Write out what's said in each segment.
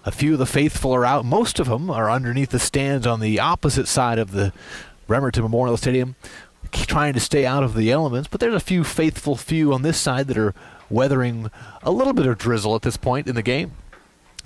A few of the faithful are out. Most of them are underneath the stands on the opposite side of the Bremerton Memorial Stadium, trying to stay out of the elements. But there's a few faithful few on this side that are weathering a little bit of drizzle at this point in the game.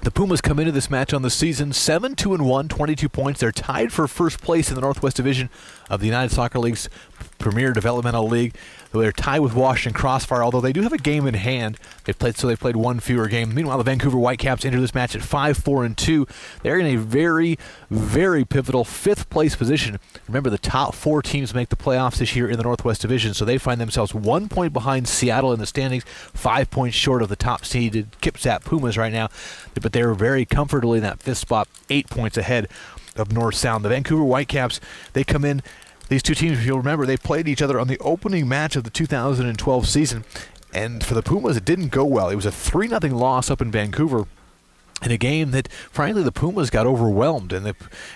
The Pumas come into this match on the season 7-2-1, 22 points. They're tied for first place in the Northwest Division of the United Soccer League's Premier Developmental League. They're tied with Washington Crossfire, although they do have a game in hand. They've played one fewer game. Meanwhile, the Vancouver Whitecaps enter this match at 5-4-2. They're in a very, very pivotal fifth place position. Remember, the top four teams make the playoffs this year in the Northwest Division, so they find themselves 1 point behind Seattle in the standings, 5 points short of the top-seeded Kitsap Pumas right now. But they're very comfortably in that fifth spot, 8 points ahead of North Sound. The Vancouver Whitecaps, they come in. These two teams, if you'll remember, they played each other on the opening match of the 2012 season. And for the Pumas, it didn't go well. It was a 3-0 loss up in Vancouver in a game that, frankly, the Pumas got overwhelmed. And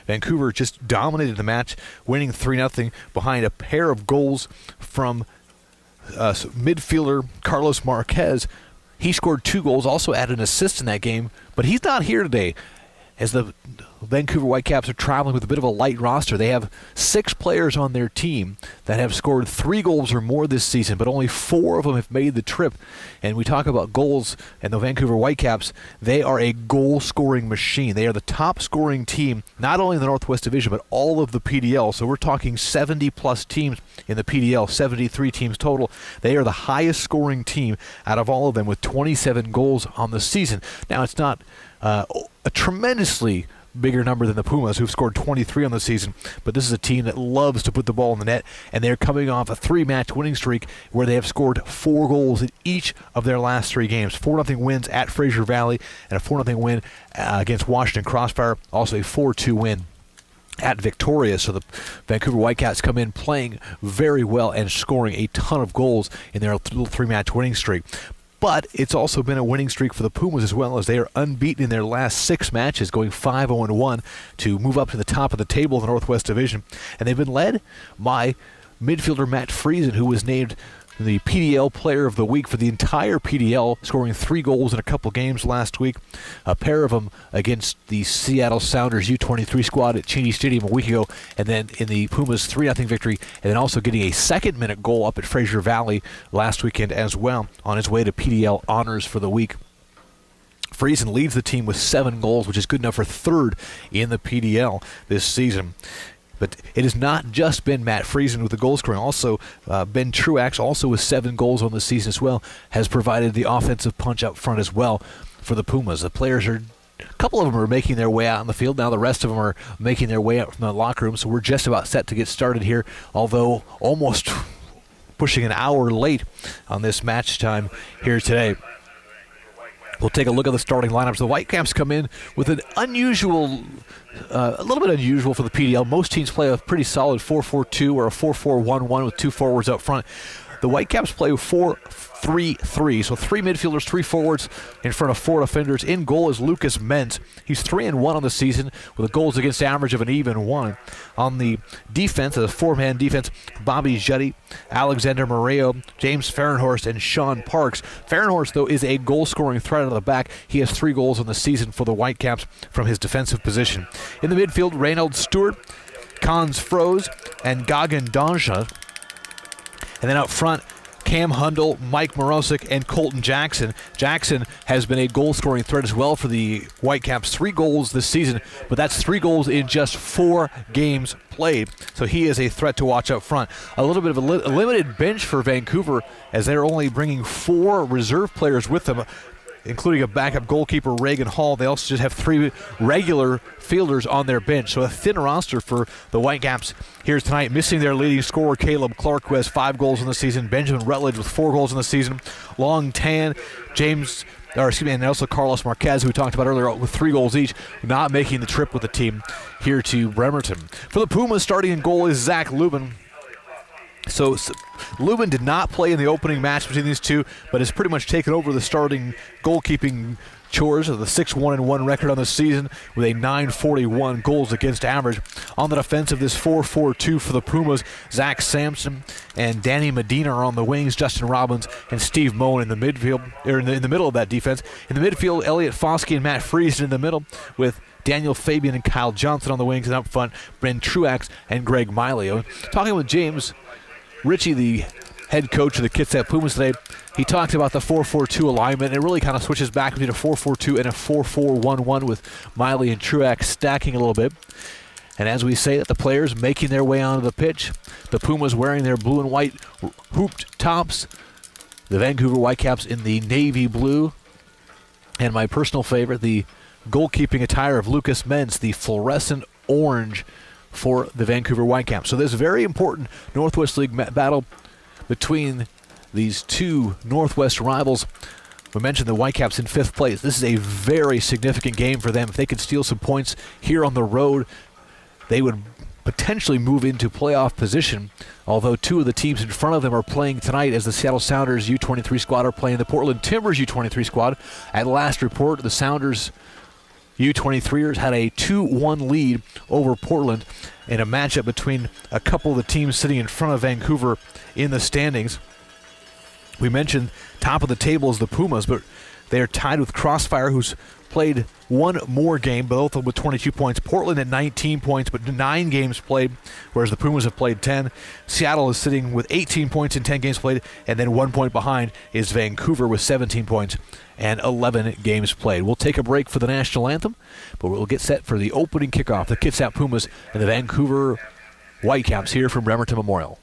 Vancouver just dominated the match, winning 3-0 behind a pair of goals from midfielder Carlos Marquez. He scored 2 goals, also added an assist in that game. But he's not here today, as the Vancouver Whitecaps are traveling with a bit of a light roster. They have 6 players on their team that have scored 3 goals or more this season, but only 4 of them have made the trip. And we talk about goals, and the Vancouver Whitecaps, they are a goal-scoring machine. They are the top-scoring team, not only in the Northwest Division, but all of the PDL. So we're talking 70-plus teams in the PDL, 73 teams total. They are the highest-scoring team out of all of them with 27 goals on the season. Now, it's not a tremendously bigger number than the Pumas, who've scored 23 on the season, but this is a team that loves to put the ball in the net, and they're coming off a 3-match winning streak where they have scored 4 goals in each of their last 3 games. 4-0 wins at Fraser Valley and a 4-0 win against Washington Crossfire, also a 4-2 win at Victoria. So the Vancouver Whitecaps come in playing very well and scoring a ton of goals in their little 3-match winning streak. But it's also been a winning streak for the Pumas as well, as they are unbeaten in their last 6 matches, going 5-0-1 to move up to the top of the table in the Northwest Division. And they've been led by midfielder Matt Friesen, who was named the PDL Player of the Week for the entire PDL, scoring 3 goals in a couple games last week. A pair of them against the Seattle Sounders U23 squad at Cheney Stadium a week ago, and then in the Pumas 3-0 victory, and then also getting a second-minute goal up at Fraser Valley last weekend as well, on his way to PDL honors for the week. Friesen leads the team with 7 goals, which is good enough for 3rd in the PDL this season. But it has not just been Matt Friesen with the goal scoring. Also, Ben Truax, also with 7 goals on the season as well, has provided the offensive punch up front as well for the Pumas. The players are, a couple of them are making their way out on the field. Now the rest of them are making their way out from the locker room. So we're just about set to get started here, although almost pushing an hour late on this match time here today. We'll take a look at the starting lineups. The Whitecaps come in with an unusual, a little bit unusual for the PDL. Most teams play a pretty solid 4-4-2 or a 4-4-1-1 with 2 forwards up front. The Whitecaps play 4-3-3, so 3 midfielders, 3 forwards in front of 4 defenders. In goal is Lucas Mentz. He's 3-1 on the season with a goals against average of an even 1. On the defense, a 4-man defense, Bobby Juddy, Alexander Moreo, James Fahrenhorst, and Sean Parks. Fahrenhorst, though, is a goal-scoring threat out of the back. He has 3 goals on the season for the Whitecaps from his defensive position. In the midfield, Reynolds Stewart, Cons Froze, and Gagan Danja. And then out front, Cam Hundle, Mike Morosic, and Colton Jackson. Jackson has been a goal-scoring threat as well for the Whitecaps. 3 goals this season, but that's 3 goals in just 4 games played. So he is a threat to watch up front. A little bit of a limited bench for Vancouver, as they're only bringing 4 reserve players with them, including a backup goalkeeper, Reagan Hall. They also just have 3 regular fielders on their bench. So a thin roster for the Whitecaps here tonight, missing their leading scorer, Caleb Clark, who has 5 goals in the season. Benjamin Rutledge with 4 goals in the season. Long Tan, and also Carlos Marquez, who we talked about earlier, with 3 goals each, not making the trip with the team here to Bremerton. For the Pumas, starting in goal is Zach Lubin. So Lubin did not play in the opening match between these two, but has pretty much taken over the starting goalkeeping chores of the 6-1-1 record on the season with a 941 goals against average. On the defensive, this 4-4-2 for the Pumas. Zach Sampson and Danny Medina are on the wings. Justin Robbins and Steve Moen in the midfield, or in the middle of that defense. In the midfield, Elliot Foskey and Matt Friesen in the middle, with Daniel Fabian and Kyle Johnson on the wings, and up front, Bryn Truax and Greg Milio. Talking with James Ritchie, the head coach of the Kitsap Pumas today, he talked about the 4-4-2 alignment. It really kind of switches back between a 4-4-2 and a 4-4-1-1 with Miley and Truax stacking a little bit. And as we say that, the players making their way onto the pitch, the Pumas wearing their blue and white hooped tops, the Vancouver Whitecaps in the navy blue, and my personal favorite, the goalkeeping attire of Lucas Mentz, the fluorescent orange for the Vancouver Whitecaps. So this very important Northwest League battle between these two Northwest rivals. We mentioned the Whitecaps in 5th place. This is a very significant game for them. If they could steal some points here on the road, they would potentially move into playoff position, although two of the teams in front of them are playing tonight, as the Seattle Sounders U23 squad are playing the Portland Timbers U23 squad. At last report, the Sounders U23ers had a 2-1 lead over Portland in a matchup between a couple of the teams sitting in front of Vancouver in the standings. We mentioned top of the table is the Pumas, but they are tied with Crossfire, who's played one more game, both of them with 22 points. Portland at 19 points, but 9 games played, whereas the Pumas have played 10. Seattle is sitting with 18 points in 10 games played, and then 1 point behind is Vancouver with 17 points and 11 games played. We'll take a break for the national anthem, but we'll get set for the opening kickoff, the Kitsap Pumas and the Vancouver Whitecaps here from Bremerton Memorial.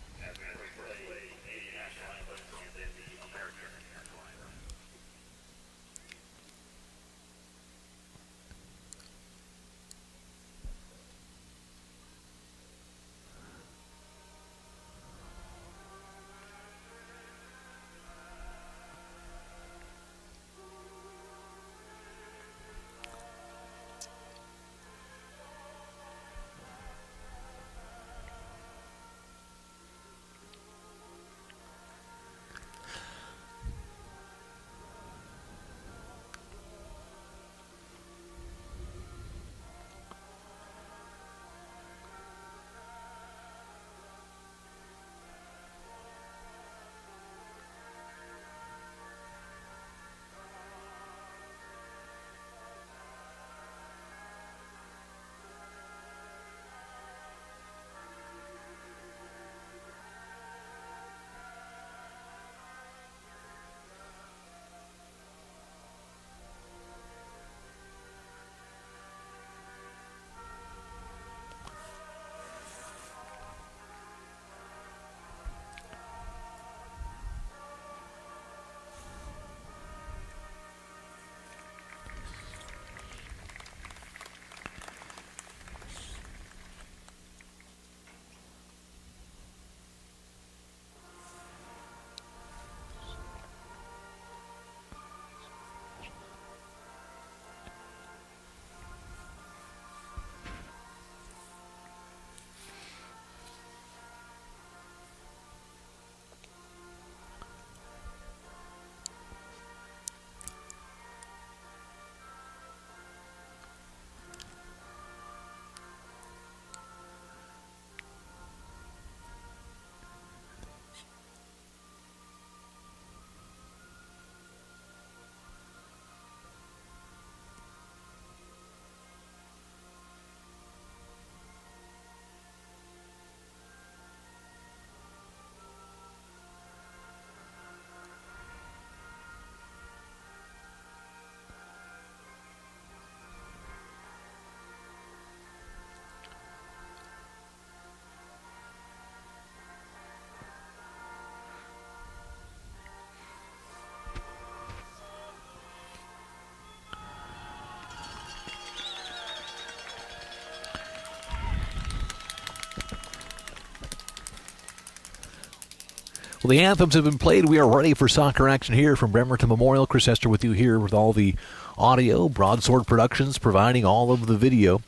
Well, the anthems have been played. We are ready for soccer action here from Bremerton Memorial. Chris Hester with you here with all the audio. Broadsword Productions providing all of the video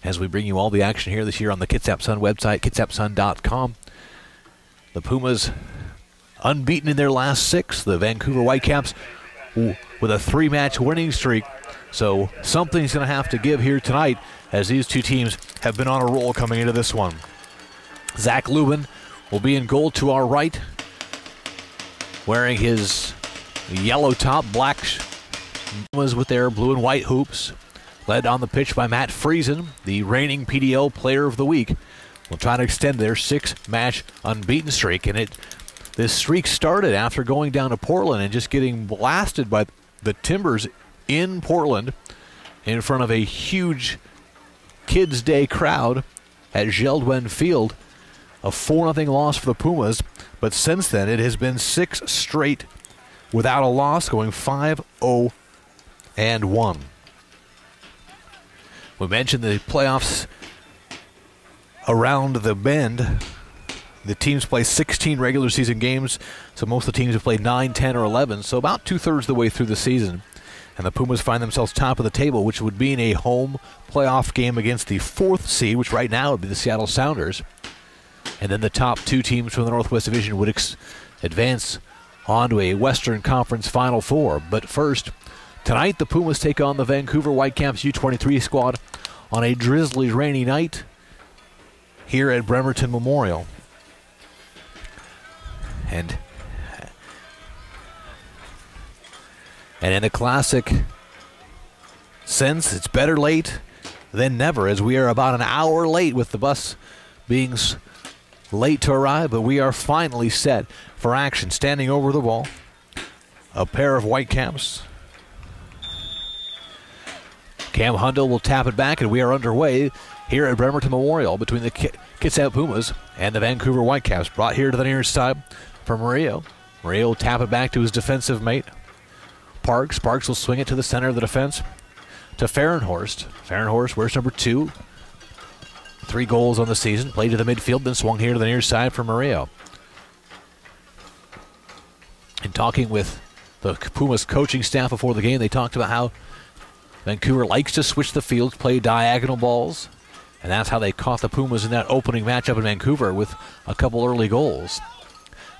as we bring you all the action here this year on the Kitsap Sun website, kitsapsun.com. The Pumas unbeaten in their last 6. The Vancouver Whitecaps with a 3-match winning streak. So something's going to have to give here tonight, as these two teams have been on a roll coming into this one. Zach Lubin will be in goal to our right, wearing his yellow top, black Pumas with their blue and white hoops. Led on the pitch by Matt Friesen, the reigning PDL Player of the Week. Will try to extend their 6-match unbeaten streak, and this streak started after going down to Portland and just getting blasted by the Timbers in Portland in front of a huge Kids Day crowd at Geldwen Field. A 4-0 loss for the Pumas, but since then it has been 6 straight without a loss, going 5-0-1. We mentioned the playoffs around the bend. The teams play 16 regular season games, so most of the teams have played 9, 10, or 11, so about 2/3 of the way through the season. And the Pumas find themselves top of the table, which would mean a home playoff game against the 4th seed, which right now would be the Seattle Sounders. And then the top 2 teams from the Northwest Division would advance on to a Western Conference Final Four. But first, tonight the Pumas take on the Vancouver Whitecaps U23 squad on a drizzly, rainy night here at Bremerton Memorial. And in a classic sense, it's better late than never, as we are about an hour late with the bus being late to arrive, but we are finally set for action. Standing over the ball, a pair of Whitecaps. Cam Hundle will tap it back, and we are underway here at Bremerton Memorial between the Kitsap Pumas and the Vancouver Whitecaps. Brought here to the near side for Murillo. Murillo will tap it back to his defensive mate, Parks. Parks will swing it to the center of the defense to Fahrenhorst. Fahrenhorst wears number 2. 3 goals on the season. Played to the midfield, then swung here to the near side for Murillo. In talking with the Pumas coaching staff before the game, they talked about how Vancouver likes to switch the field, play diagonal balls, and that's how they caught the Pumas in that opening matchup in Vancouver with a couple early goals.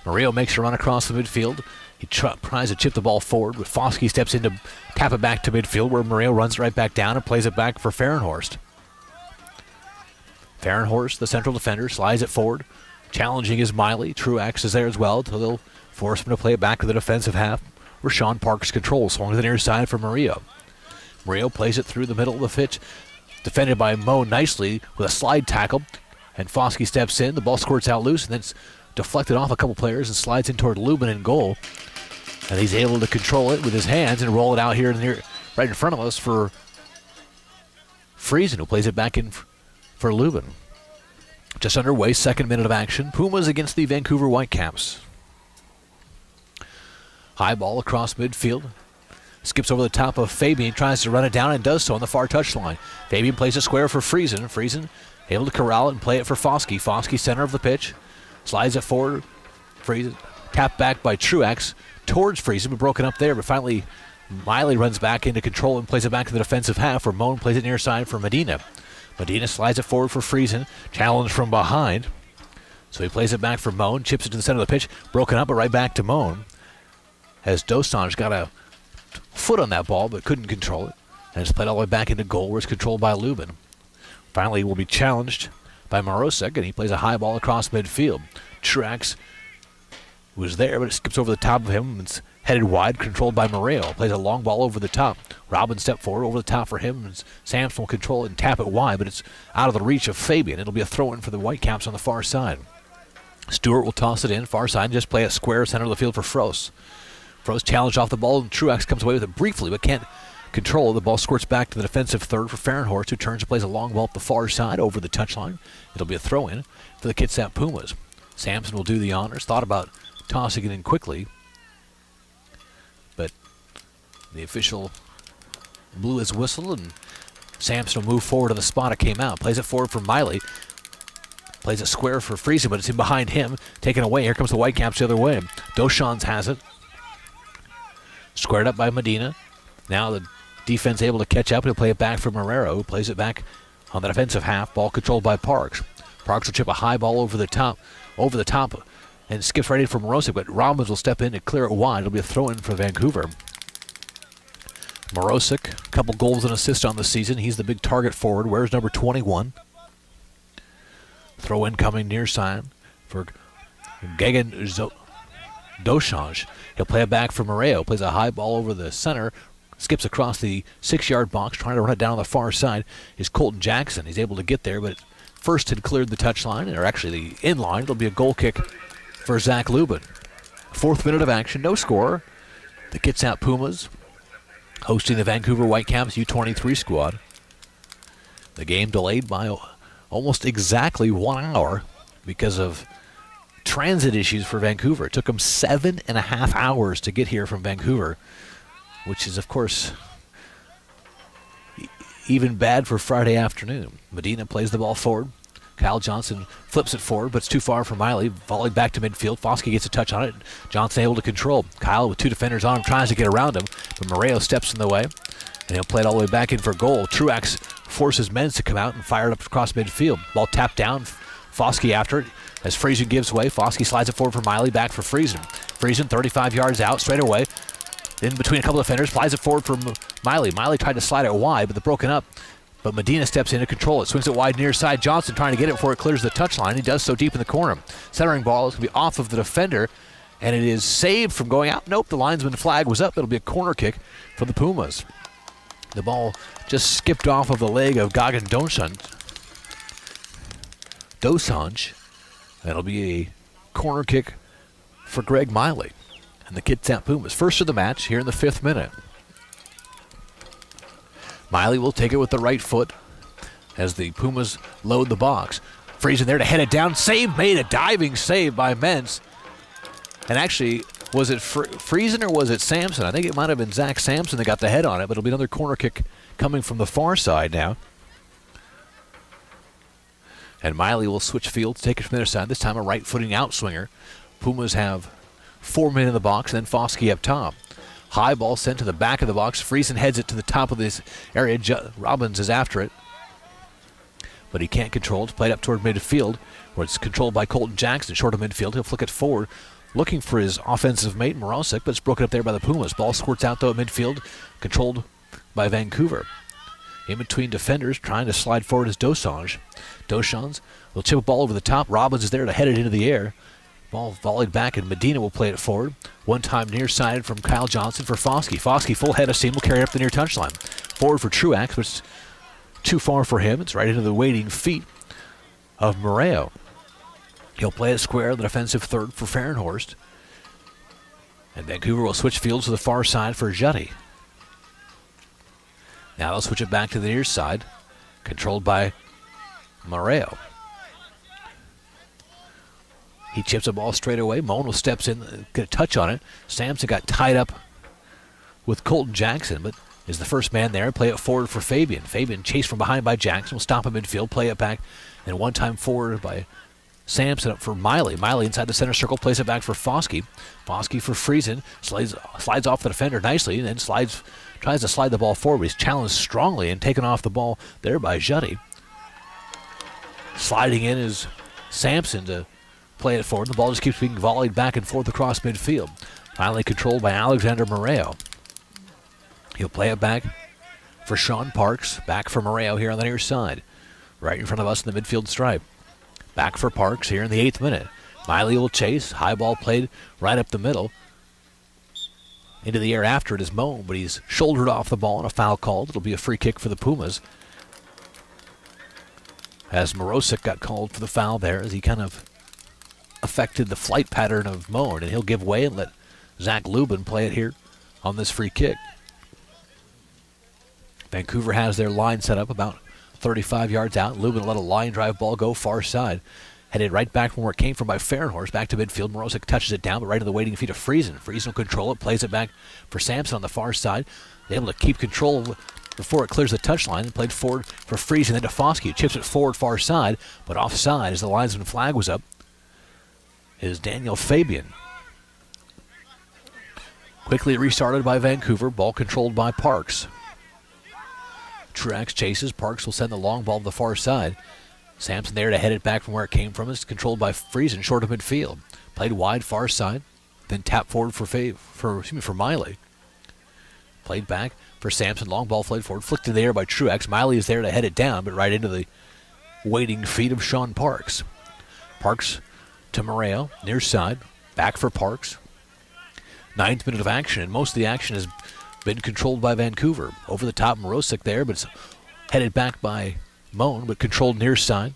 Murillo makes a run across the midfield. He tries to chip the ball forward, but Foskey steps in to tap it back to midfield, where Murillo runs right back down and plays it back for Fahrenhorst. Fahrenhorst, the central defender, slides it forward. Challenging is Miley. Truax is there as well, so they'll force him to play it back to the defensive half, where Sean Parks controls, swung to the near side for Murillo. Murillo plays it through the middle of the pitch, defended by Mo nicely with a slide tackle, and Foskey steps in. The ball squirts out loose, and then it's deflected off a couple players and slides in toward Lubin in goal. And he's able to control it with his hands and roll it out here right in front of us for Friesen, who plays it back in for Lubin. Just underway, 2nd minute of action. Pumas against the Vancouver Whitecaps. High ball across midfield. Skips over the top of Fabian, tries to run it down and does so on the far touchline. Fabian plays a square for Friesen. Friesen able to corral it and play it for Foskey. Foskey center of the pitch. Slides it forward. Friesen tapped back by Truax towards Friesen, but broken up there. But finally, Miley runs back into control and plays it back to the defensive half, where Moan plays it near side for Medina. Medina slides it forward for Friesen. Challenge from behind. So he plays it back for Moan, chips it to the center of the pitch. Broken up, but right back to Moan. As Dosange got a foot on that ball, but couldn't control it. And it's played all the way back into goal, where it's controlled by Lubin. Finally, will be challenged by Morosek, and he plays a high ball across midfield. Truax was there, but it skips over the top of him. It's headed wide, controlled by Murillo. Plays a long ball over the top. Robin step forward, over the top for him. And Samson will control it and tap it wide, but it's out of the reach of Fabian. It'll be a throw-in for the Whitecaps on the far side. Stewart will toss it in, far side, and just play a square center of the field for Frost. Frost challenged off the ball, and Truax comes away with it briefly, but can't control. The ball squirts back to the defensive third for Fahrenhorst, who turns and plays a long ball up the far side over the touchline. It'll be a throw-in for the Kitsap Pumas. Samson will do the honors. Thought about tossing it in quickly, but the official blew his whistle, and Samson will move forward to the spot it came out. Plays it forward for Miley. Plays it square for Friesen, but it's in behind him. Taken away. Here comes the Whitecaps the other way. Doshans has it. Squared up by Medina. Now the defense able to catch up. He'll play it back for Marrero, who plays it back on the defensive half. Ball controlled by Parks. Parks will chip a high ball over the top and skips right in for Morosic, but Robbins will step in and clear it wide. It'll be a throw-in for Vancouver. Morosic, a couple goals and assists on the season. He's the big target forward. Wears number 21. Throw-in coming near side for Gagan Dochange. He'll play it back for Moreo. Plays a high ball over the center. Skips across the 6-yard box, trying to run it down on the far side is Colton Jackson. He's able to get there, but first had cleared the touchline, or actually the in-line. It'll be a goal kick for Zach Lubin. 4th minute of action, no score. The Kitsap Pumas hosting the Vancouver Whitecaps U23 squad. The game delayed by almost exactly 1 hour because of transit issues for Vancouver. It took them 7.5 hours to get here from Vancouver, which is, of course, even bad for Friday afternoon. Medina plays the ball forward. Kyle Johnson flips it forward, but it's too far for Miley. Volleyed back to midfield. Foskey gets a touch on it. Johnson able to control. Kyle with 2 defenders on him, tries to get around him, but Moreo steps in the way, and he'll play it all the way back in for goal. Truax forces Menz to come out and fire it up across midfield. Ball tapped down. Foskey after it. As Friesen gives way, Foskey slides it forward for Miley, back for Friesen. Friesen 35 yards out, straight away. In between a couple of defenders, flies it forward for Miley. Miley tried to slide it wide, but they're broken up. But Medina steps in to control it. Swings it wide near side. Johnson trying to get it before it clears the touchline. He does so deep in the corner. Centering ball is going to be off of the defender, and it is saved from going out. Nope, the linesman flag was up. It'll be a corner kick for the Pumas. The ball just skipped off of the leg of Gagan Dochange. That'll be a corner kick for Greg Miley and the Kitsap Pumas. First of the match here in the 5th minute. Miley will take it with the right foot as the Pumas load the box. Friesen there to head it down. Save made, a diving save by Menz. And actually, was it Friesen or was it Sampson? I think it might have been Zach Sampson that got the head on it, but it'll be another corner kick coming from the far side now. And Miley will switch fields, take it from the other side. This time a right-footing outswinger. Pumas have 4 men in the box, then Foskey up top. High ball sent to the back of the box. Friesen heads it to the top of this area. Robbins is after it, but he can't control it. It's played up toward midfield, where it's controlled by Colton Jackson. Short of midfield, he'll flick it forward, looking for his offensive mate, Morosic, but it's broken up there by the Pumas. Ball squirts out, though, at midfield, controlled by Vancouver. In between defenders, trying to slide forward is Dochange. Dochange will chip a ball over the top. Robbins is there to head it into the air. Ball volleyed back, and Medina will play it forward. One time near side from Kyle Johnson for Foskey. Foskey, full head of steam, will carry it up the near touchline. Forward for Truax, but it's too far for him. It's right into the waiting feet of Moreo. He'll play it square, the defensive third for Fahrenhorst. And Vancouver will switch fields to the far side for Jutti. Now they'll switch it back to the near side, controlled by Moreo. He chips a ball straight away. Mono steps in, get a touch on it. Sampson got tied up with Colton Jackson, but is the first man there. Play it forward for Fabian. Fabian chased from behind by Jackson. Will stop in midfield, play it back, and one time forward by Sampson up for Miley. Miley inside the center circle, plays it back for Foskey. Foskey for Friesen. Slides off the defender nicely, and then tries to slide the ball forward. He's challenged strongly and taken off the ball there by Jutti. Sliding in is Sampson to play it forward. The ball just keeps being volleyed back and forth across midfield. Finally controlled by Alexander Moreo. He'll play it back for Sean Parks. Back for Moreo here on the near side. Right in front of us in the midfield stripe. Back for Parks here in the 8th minute. Miley will chase. High ball played right up the middle. Into the air after it is Moan, but he's shouldered off the ball and a foul called. It'll be a free kick for the Pumas. As Morosic got called for the foul there, as he kind of affected the flight pattern of Moan, and he'll give way and let Zach Lubin play it here on this free kick. Vancouver has their line set up about 35 yards out. Lubin let a line drive ball go far side. Headed right back from where it came from by Fahrenhorst. Back to midfield. Morosic touches it down, but right to the waiting feet of Friesen. Friesen will control it. Plays it back for Sampson on the far side. They're able to keep control before it clears the touchline. And played forward for Friesen. Then to Foskey. Chips it forward far side, but offside as the linesman flag was up is Daniel Fabian. Quickly restarted by Vancouver. Ball controlled by Parks. Truax chases. Parks will send the long ball to the far side. Sampson there to head it back from where it came from. It's controlled by Friesen, short of midfield. Played wide far side, then tapped forward for Miley. Played back for Sampson. Long ball played forward, flicked in the air by Truex. Miley is there to head it down, but right into the waiting feet of Sean Parks. Parks to Moreo, near side, back for Parks. 9th minute of action, and most of the action has been controlled by Vancouver. Over the top, Morosic there, but it's headed back by Moan, but controlled near side.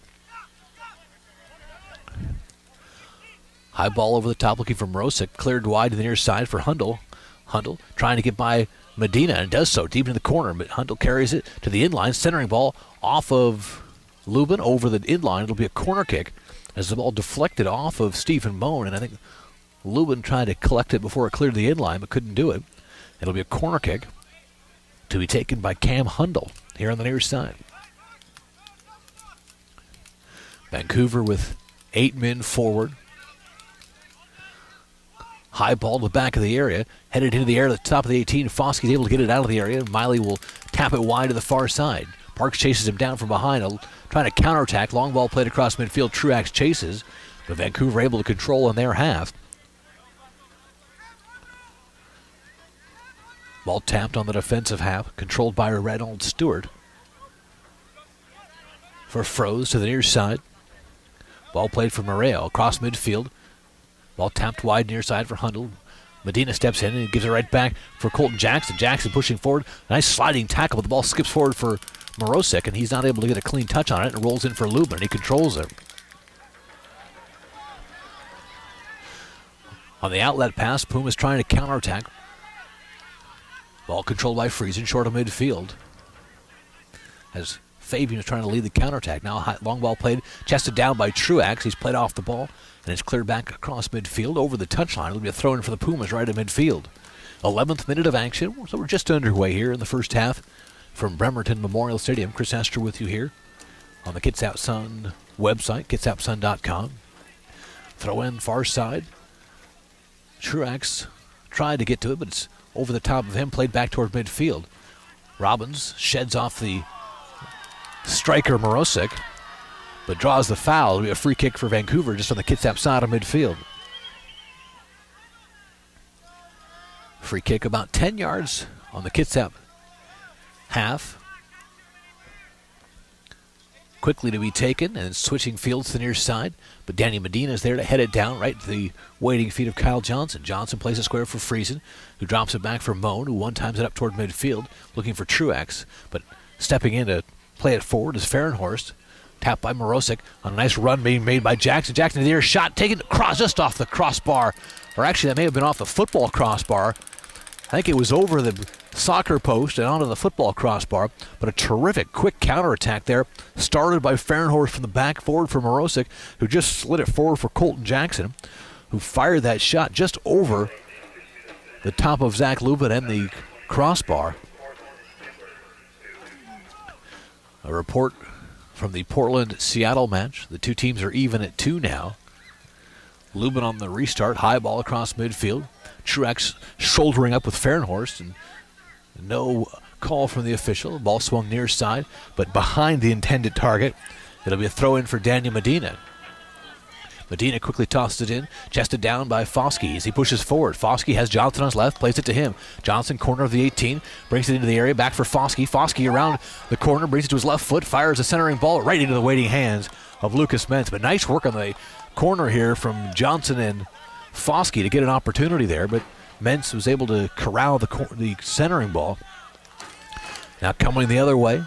High ball over the top, looking for Morosic. Cleared wide to the near side for Hundle. Hundle trying to get by Medina, and does so deep in the corner, but Hundle carries it to the inline. Centering ball off of Lubin over the inline. It'll be a corner kick as the ball deflected off of Stephen Moan, and I think Lubin tried to collect it before it cleared the inline, but couldn't do it. It'll be a corner kick to be taken by Cam Hundle here on the near side. Vancouver with 8 men forward. High ball to the back of the area, headed into the air at the top of the 18. Foskey's able to get it out of the area. Miley will tap it wide to the far side. Parks chases him down from behind, trying to counterattack. Long ball played across midfield. Truax chases, but Vancouver able to control in their half. Ball tapped on the defensive half, controlled by Reynolds Stewart. For Froze to the near side. Ball played for Moreo across midfield. Ball tapped wide near side for Hundle. Medina steps in and gives it right back for Colton Jackson. Jackson pushing forward. Nice sliding tackle, but the ball skips forward for Morosic, and he's not able to get a clean touch on it, and rolls in for Lubin. He controls it. On the outlet pass, Pumas trying to counterattack. Ball controlled by Friesen, short of midfield. As Fabian is trying to lead the counterattack. Now long ball played, chested down by Truax. He's played off the ball, and it's cleared back across midfield over the touchline. It'll be a throw in for the Pumas right at midfield. 11th minute of action, so we're just underway here in the first half from Bremerton Memorial Stadium. Chris Astor with you here on the Kitsap Sun website, kitsapsun.com. Throw in far side. Truax tried to get to it, but it's over the top of him, played back toward midfield. Robbins sheds off the striker Morosic, but draws the foul. It'll be a free kick for Vancouver just on the Kitsap side of midfield. Free kick about 10 yards on the Kitsap half. Quickly to be taken and switching fields to the near side, but Danny Medina is there to head it down right to the waiting feet of Kyle Johnson. Johnson plays a square for Friesen, who drops it back for Moan, who one times it up toward midfield, looking for Truax, but stepping in to play it forward is Fahrenhorst. Tapped by Morosic on a nice run being made by Jackson. Jackson to the air, shot taken across just off the crossbar, or actually that may have been off the football crossbar. I think it was over the soccer post and onto the football crossbar, but a terrific quick counterattack there, started by Fahrenhorst from the back, forward for Morosic, who just slid it forward for Colton Jackson, who fired that shot just over the top of Zach Lubin and the crossbar. A report from the Portland-Seattle match. The two teams are even at 2 now. Lubin on the restart, high ball across midfield. Truax shouldering up with Fahrenhorst, and no call from the official. Ball swung near side, but behind the intended target. It'll be a throw in for Daniel Medina. Medina quickly tosses it in, chested down by Foskey as he pushes forward. Foskey has Johnson on his left, plays it to him. Johnson, corner of the 18, brings it into the area, back for Foskey. Foskey around the corner, brings it to his left foot, fires a centering ball right into the waiting hands of Lucas Mentz. But nice work on the corner here from Johnson and Foskey to get an opportunity there, but Mentz was able to corral the centering ball. Now coming the other way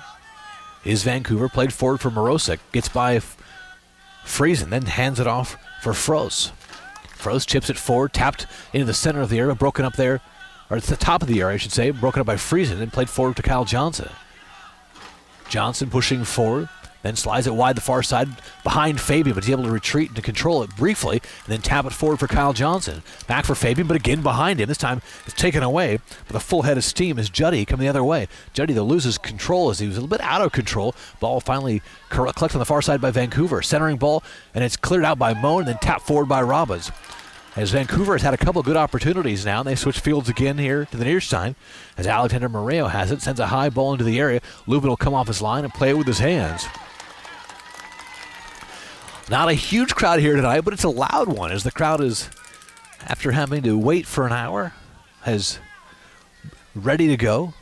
is Vancouver, played forward for Morosic, gets by Friesen, then hands it off for Froze. Froze chips it forward, tapped into the center of the area, broken up there, or it's the top of the area, I should say, broken up by Friesen, and played forward to Kyle Johnson. Johnson pushing forward, then slides it wide the far side behind Fabian, but he's able to retreat and to control it briefly, and then tap it forward for Kyle Johnson. Back for Fabian, but again behind him. This time it's taken away with a full head of steam as Juddy coming the other way. Juddy, though, loses control as he was a little bit out of control. Ball finally collected on the far side by Vancouver. Centering ball, and it's cleared out by Moan, and then tapped forward by Robbins. As Vancouver has had a couple of good opportunities now, and they switch fields again here to the near side. As Alexander Moreo has it, sends a high ball into the area. Lubin will come off his line and play it with his hands. Not a huge crowd here tonight, but it's a loud one as the crowd is, after having to wait for an hour, is ready to go.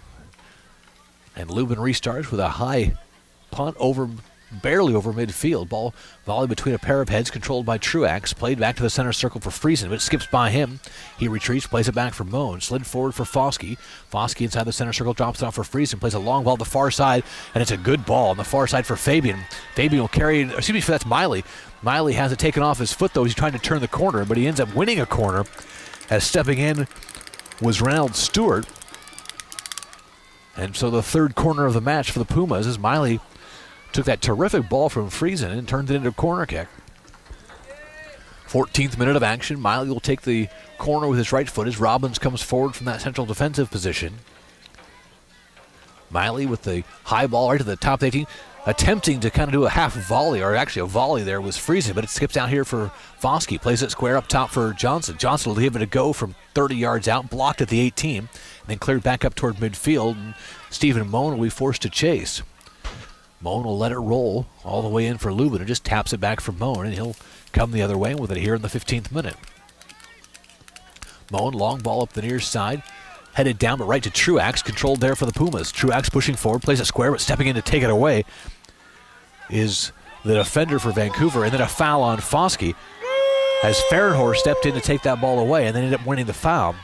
And Lubin restarts with a high punt barely over midfield. Ball volley between a pair of heads controlled by Truax. Played back to the center circle for Friesen, but it skips by him. He retreats, plays it back for Moan. Slid forward for Foskey. Foskey inside the center circle, drops it off for Friesen. Plays a long ball to the far side, and it's a good ball on the far side for Fabian. Fabian will carry it, that's Miley. Miley has it taken off his foot, though. He's trying to turn the corner, but he ends up winning a corner as stepping in was Reynolds Stewart. And so the third corner of the match for the Pumas as Miley took that terrific ball from Friesen and turned it into a corner kick. 14th minute of action. Miley will take the corner with his right foot as Robbins comes forward from that central defensive position. Miley with the high ball right to the top of the 18, attempting to kind of do a half volley, or actually a volley there was Friesen, but it skips out here for Foskey. Plays it square up top for Johnson. Johnson will give it a go from 30 yards out, blocked at the 18, and then cleared back up toward midfield. And Stephen Moan will be forced to chase. Moan will let it roll all the way in for Lubin and just taps it back for Moan, and he'll come the other way with it here in the 15th minute. Moan, long ball up the near side, headed down but right to Truax, controlled there for the Pumas. Truax pushing forward, plays it square, but stepping in to take it away is the defender for Vancouver, and then a foul on Foskey as Fahrenhorst stepped in to take that ball away and then ended up winning the foul,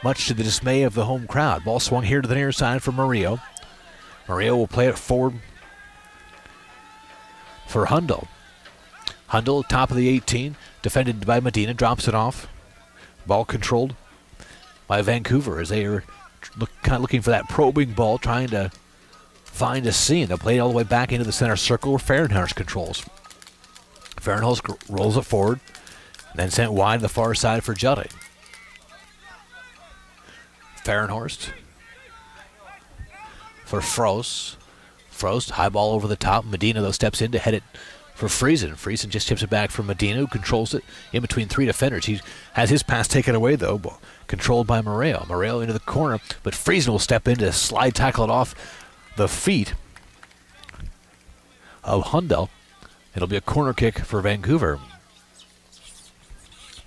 much to the dismay of the home crowd. Ball swung here to the near side for Murillo. Murillo will play it forward for Hundle. Hundle, top of the 18, defended by Medina, drops it off. Ball controlled by Vancouver as they are kind of looking for that probing ball, trying to find a seam. They'll play it all the way back into the center circle where Fahrenhorst controls. Fahrenhorst rolls it forward, and then sent wide to the far side for Juddy. Fahrenhorst for Frost. Frost, high ball over the top. Medina, though, steps in to head it for Friesen. Friesen just tips it back for Medina, who controls it in between three defenders. He has his pass taken away, though, controlled by Murillo. Murillo into the corner, but Friesen will step in to slide tackle it off the feet of Hundel. It'll be a corner kick for Vancouver.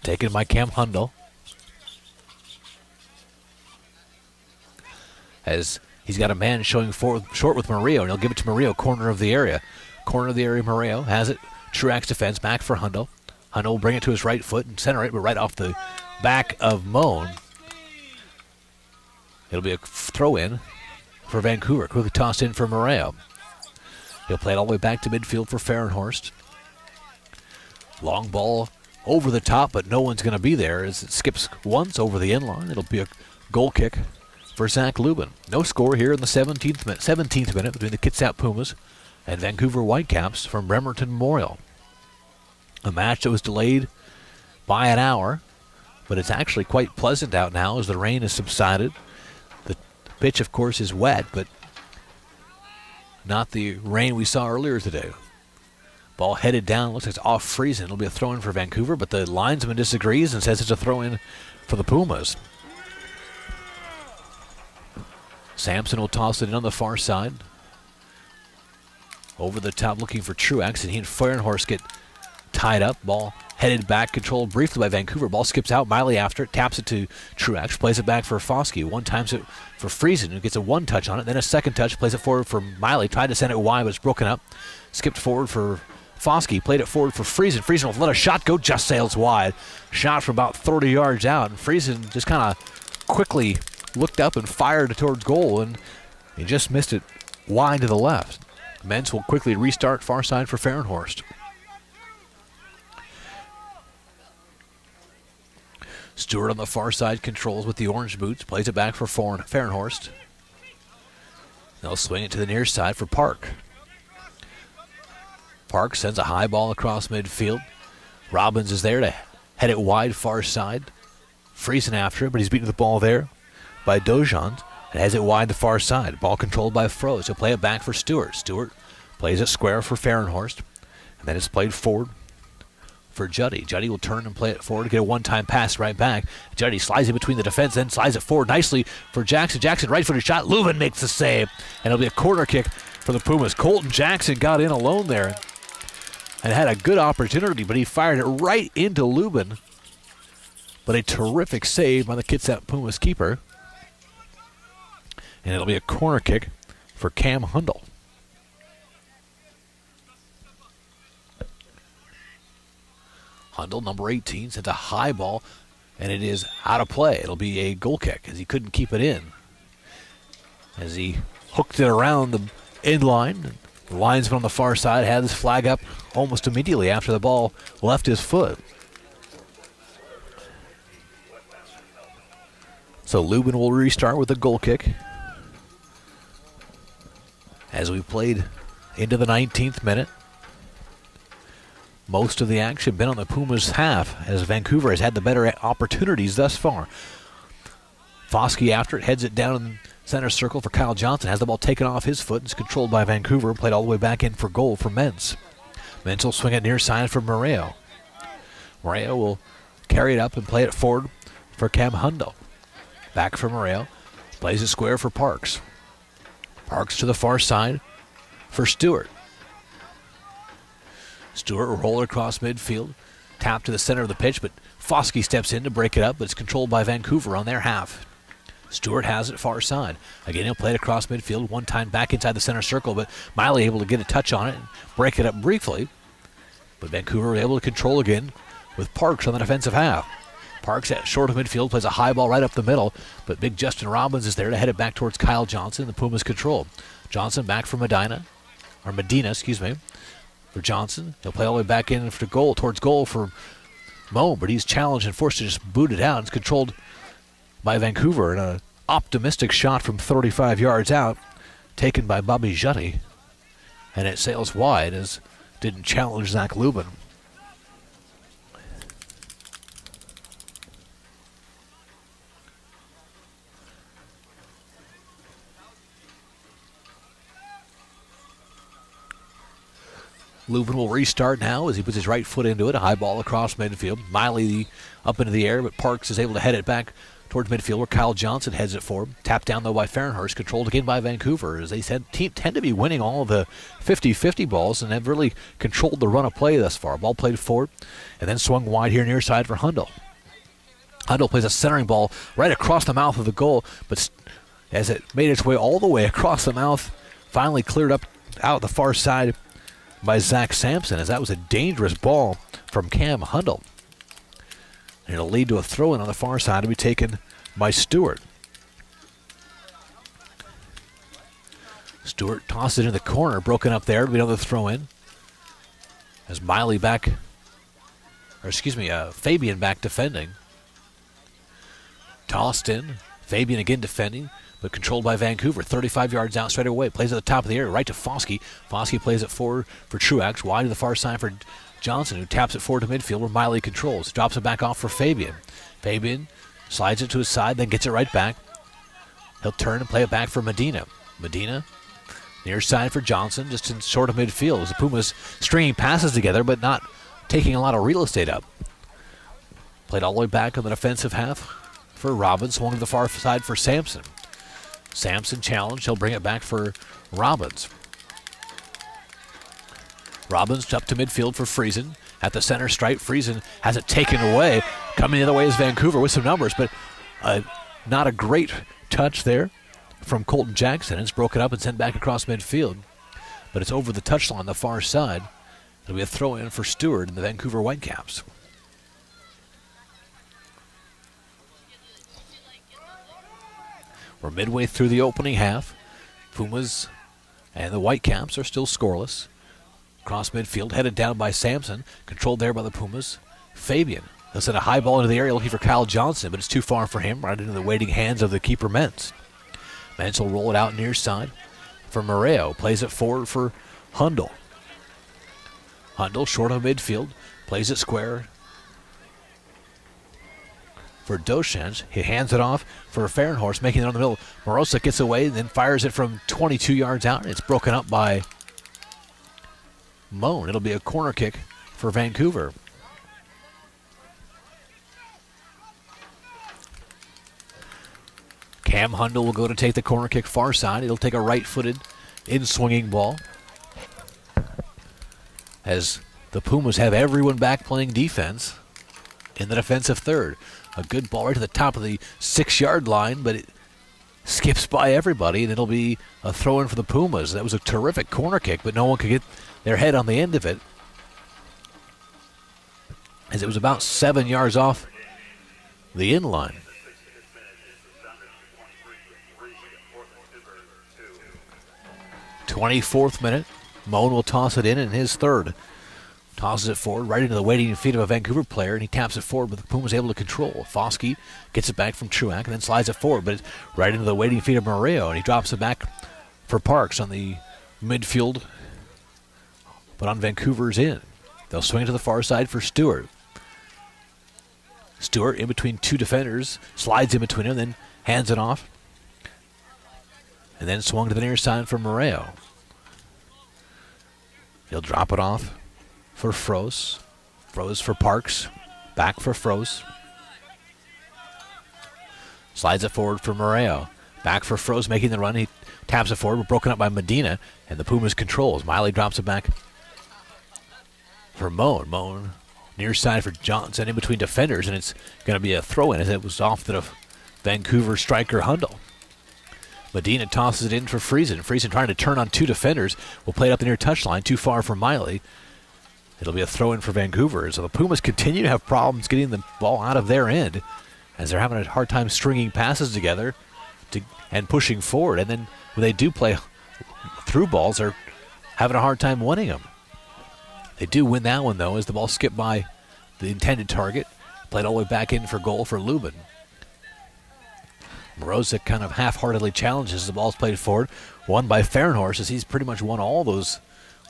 Taken by Cam Hundel. As he's got a man showing forward, short with Murillo, and he'll give it to Murillo, corner of the area. Corner of the area, Murillo has it. Truax defense, back for Hundel. Hundel will bring it to his right foot and center it, but right off the back of Moan. It'll be a throw-in for Vancouver. Quickly tossed in for Murillo. He'll play it all the way back to midfield for Fahrenhorst. Long ball over the top, but no one's going to be there as it skips once over the inline. It'll be a goal kick for Zach Lubin. No score here in the 17th minute between the Kitsap Pumas and Vancouver Whitecaps from Bremerton Memorial. A match that was delayed by an hour, but it's actually quite pleasant out now as the rain has subsided. The pitch, of course, is wet, but not the rain we saw earlier today. Ball headed down, looks like it's off Friesen. It'll be a throw-in for Vancouver, but the linesman disagrees and says it's a throw-in for the Pumas. Sampson will toss it in on the far side. Over the top looking for Truax, and he and Fahrenhorst get tied up. Ball headed back, controlled briefly by Vancouver. Ball skips out, Miley after it, taps it to Truax, plays it back for Foskey. One times it for Friesen, who gets a one touch on it. Then a second touch, plays it forward for Miley. Tried to send it wide, but it's broken up. Skipped forward for Foskey, played it forward for Friesen. Friesen will let a shot go, just sails wide. Shot from about 30 yards out, and Friesen just kind of quickly looked up and fired towards goal, and he just missed it wide to the left. Mentz will quickly restart far side for Fahrenhorst. Stewart on the far side controls with the orange boots, plays it back for Fahrenhorst. They'll swing it to the near side for Park. Park sends a high ball across midfield. Robbins is there to head it wide far side. Friesen after it, but he's beaten the ball there by Dojans. And has it wide the far side. Ball controlled by Froze. He'll play it back for Stewart. Stewart plays it square for Fahrenhorst. And then it's played forward for Juddy. Juddy will turn and play it forward to get a one-time pass right back. Juddy slides it between the defense, then slides it forward nicely for Jackson. Jackson right-footed shot. Lubin makes the save. And it'll be a corner kick for the Pumas. Colton Jackson got in alone there. and had a good opportunity, but he fired it right into Lubin. But a terrific save by the Kitsap Pumas keeper. And it'll be a corner kick for Cam Hundle. Hundle, number 18, sends a high ball, and it is out of play. It'll be a goal kick as he couldn't keep it in. As he hooked it around the end line, the linesman on the far side had his flag up almost immediately after the ball left his foot. So Lubin will restart with a goal kick. As we played into the 19th minute. Most of the action been on the Pumas' half, as Vancouver has had the better opportunities thus far. Foskey after it, heads it down in center circle for Kyle Johnson. Has the ball taken off his foot. It's controlled by Vancouver. Played all the way back in for goal for Mentz. Mentz will swing it near side for Moreo. Moreo will carry it up and play it forward for Cam Hundle. Back for Moreo. Plays it square for Parks. Parks to the far side for Stewart. Stewart will roll across midfield. Tap to the center of the pitch, but Foskey steps in to break it up, but it's controlled by Vancouver on their half. Stewart has it far side. Again, he'll play it across midfield, one time back inside the center circle, but Miley able to get a touch on it and break it up briefly. But Vancouver able to control again with Parks on the defensive half. Parks at short of midfield plays a high ball right up the middle, but big Justin Robbins is there to head it back towards Kyle Johnson, and the Pumas control. Johnson back for Medina, for Johnson. He'll play all the way back in for goal, towards goal for Moe, but he's challenged and forced to just boot it out. It's controlled by Vancouver, and an optimistic shot from 35 yards out, taken by Bobby Jutti, and it sails wide as didn't challenge Zach Lubin. Lubin will restart now as he puts his right foot into it. A high ball across midfield. Miley up into the air, but Parks is able to head it back towards midfield where Kyle Johnson heads it forward. Tapped down though by Fahrenhurst, controlled again by Vancouver, as they tend to be winning all of the 50-50 balls and have really controlled the run of play thus far. Ball played forward and then swung wide here near side for Hundle. Hundle plays a centering ball right across the mouth of the goal, but as it made its way all the way across the mouth, finally cleared up out the far side by Zach Sampson, as that was a dangerous ball from Cam Hundle. And it'll lead to a throw-in on the far side to be taken by Stewart. Stewart tosses it in the corner, broken up there to be another throw-in. As Miley back, Fabian back defending. Tossed in, Fabian again defending, but controlled by Vancouver. 35 yards out straight away. Plays at the top of the area, right to Foskey. Foskey plays it forward for Truax, wide to the far side for Johnson, who taps it forward to midfield where Miley controls. Drops it back off for Fabian. Fabian slides it to his side, then gets it right back. He'll turn and play it back for Medina. Medina, near side for Johnson, just in short of midfield. As the Pumas stringing passes together, but not taking a lot of real estate up. Played all the way back on the defensive half for Robbins, swung to the far side for Sampson. Sampson challenged. He'll bring it back for Robbins. Robbins up to midfield for Friesen. At the center stripe, Friesen has it taken away. Coming the other way is Vancouver with some numbers, but not a great touch there from Colton Jackson. It's broken up and sent back across midfield, but it's over the touchline on the far side. It'll be a throw-in for Stewart and the Vancouver Whitecaps. We're midway through the opening half. Pumas and the Whitecaps are still scoreless. Cross midfield, headed down by Sampson. Controlled there by the Pumas. Fabian. He'll send a high ball into the area looking for Kyle Johnson, but it's too far for him, right into the waiting hands of the keeper Mentz. Mentz will roll it out near side for Moreo. Plays it forward for Hundle. Hundle short of midfield. Plays it square for Doshans. He hands it off for Fahrenhorst, making it on the middle. Morosa gets away, then fires it from 22 yards out. It's broken up by Moan. It'll be a corner kick for Vancouver. Cam Hundle will go to take the corner kick far side. He'll take a right-footed in-swinging ball. As the Pumas have everyone back playing defense in the defensive third. A good ball right to the top of the 6-yard line, but it skips by everybody, and it'll be a throw-in for the Pumas. That was a terrific corner kick, but no one could get their head on the end of it, as it was about 7 yards off the end line. 24th minute. Moan will toss it in his third. Tosses it forward right into the waiting feet of a Vancouver player, and he taps it forward, but the Pumas able to control. Foskey gets it back from Truax and then slides it forward, but it's right into the waiting feet of Moreo, and he drops it back for Parks on the midfield, but on Vancouver's end. They'll swing to the far side for Stewart. Stewart in between two defenders, slides in between them, then hands it off, and then swung to the near side for Moreo. He'll drop it off for Froese. Froese for Parks. Back for Froese. Slides it forward for Moreo. Back for Froese making the run. He taps it forward, but broken up by Medina, and the Pumas controls. Miley drops it back for Moan. Moan near side for Johnson in between defenders, and it's going to be a throw-in as it was off the Vancouver striker Hundle. Medina tosses it in for Friesen. Friesen trying to turn on two defenders. Will play it up the near touchline, too far for Miley. It'll be a throw-in for Vancouver. So the Pumas continue to have problems getting the ball out of their end, as they're having a hard time stringing passes together and pushing forward. And then when they do play through balls, they're having a hard time winning them. They do win that one, though, as the ball skipped by the intended target. Played all the way back in for goal for Lubin. Mrozek kind of half-heartedly challenges the ball's played forward. Won by Fahrenhorst, as he's pretty much won all those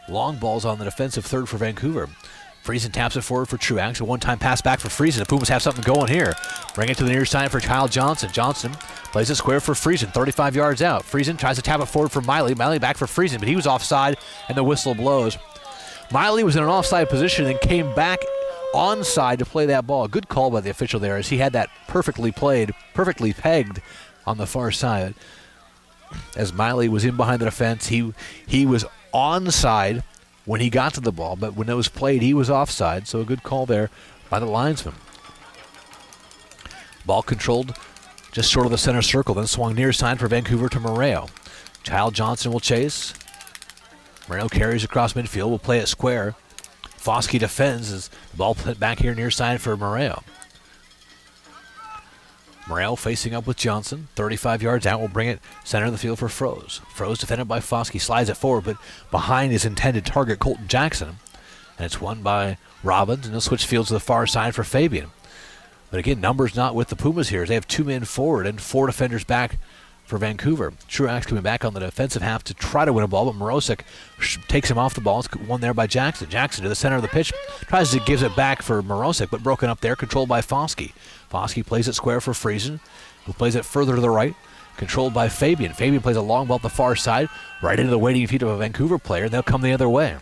long balls on the defensive third for Vancouver. Friesen taps it forward for Truax. A one-time pass back for Friesen. The Pumas have something going here. Bring it to the near side for Kyle Johnson. Johnson plays it square for Friesen, 35 yards out. Friesen tries to tap it forward for Miley. Miley back for Friesen, but he was offside, and the whistle blows. Miley was in an offside position and then came back onside to play that ball. A good call by the official there, as he had that perfectly played, perfectly pegged on the far side. As Miley was in behind the defense, he was onside when he got to the ball, but when it was played, he was offside, so a good call there by the linesman. Ball controlled just short of the center circle, then swung near side for Vancouver to Moreo. Kyle Johnson will chase. Moreo carries across midfield, will play it square. Foskey defends as the ball put back here near side for Moreo. Moreo facing up with Johnson, 35 yards out, will bring it center of the field for Froese. Froese defended by Foskey, slides it forward, but behind his intended target, Colton Jackson. And it's won by Robbins, and he'll switch fields to the far side for Fabian. But again, numbers not with the Pumas here, as they have two men forward and four defenders back for Vancouver. Truax coming back on the defensive half to try to win a ball, but Mrozek takes him off the ball. It's won there by Jackson. Jackson to the center of the pitch, tries to give it back for Mrozek, but broken up there, controlled by Foskey. Foskey plays it square for Friesen, who plays it further to the right, controlled by Fabian. Fabian plays a long ball at the far side, right into the waiting feet of a Vancouver player, and they'll come the other way.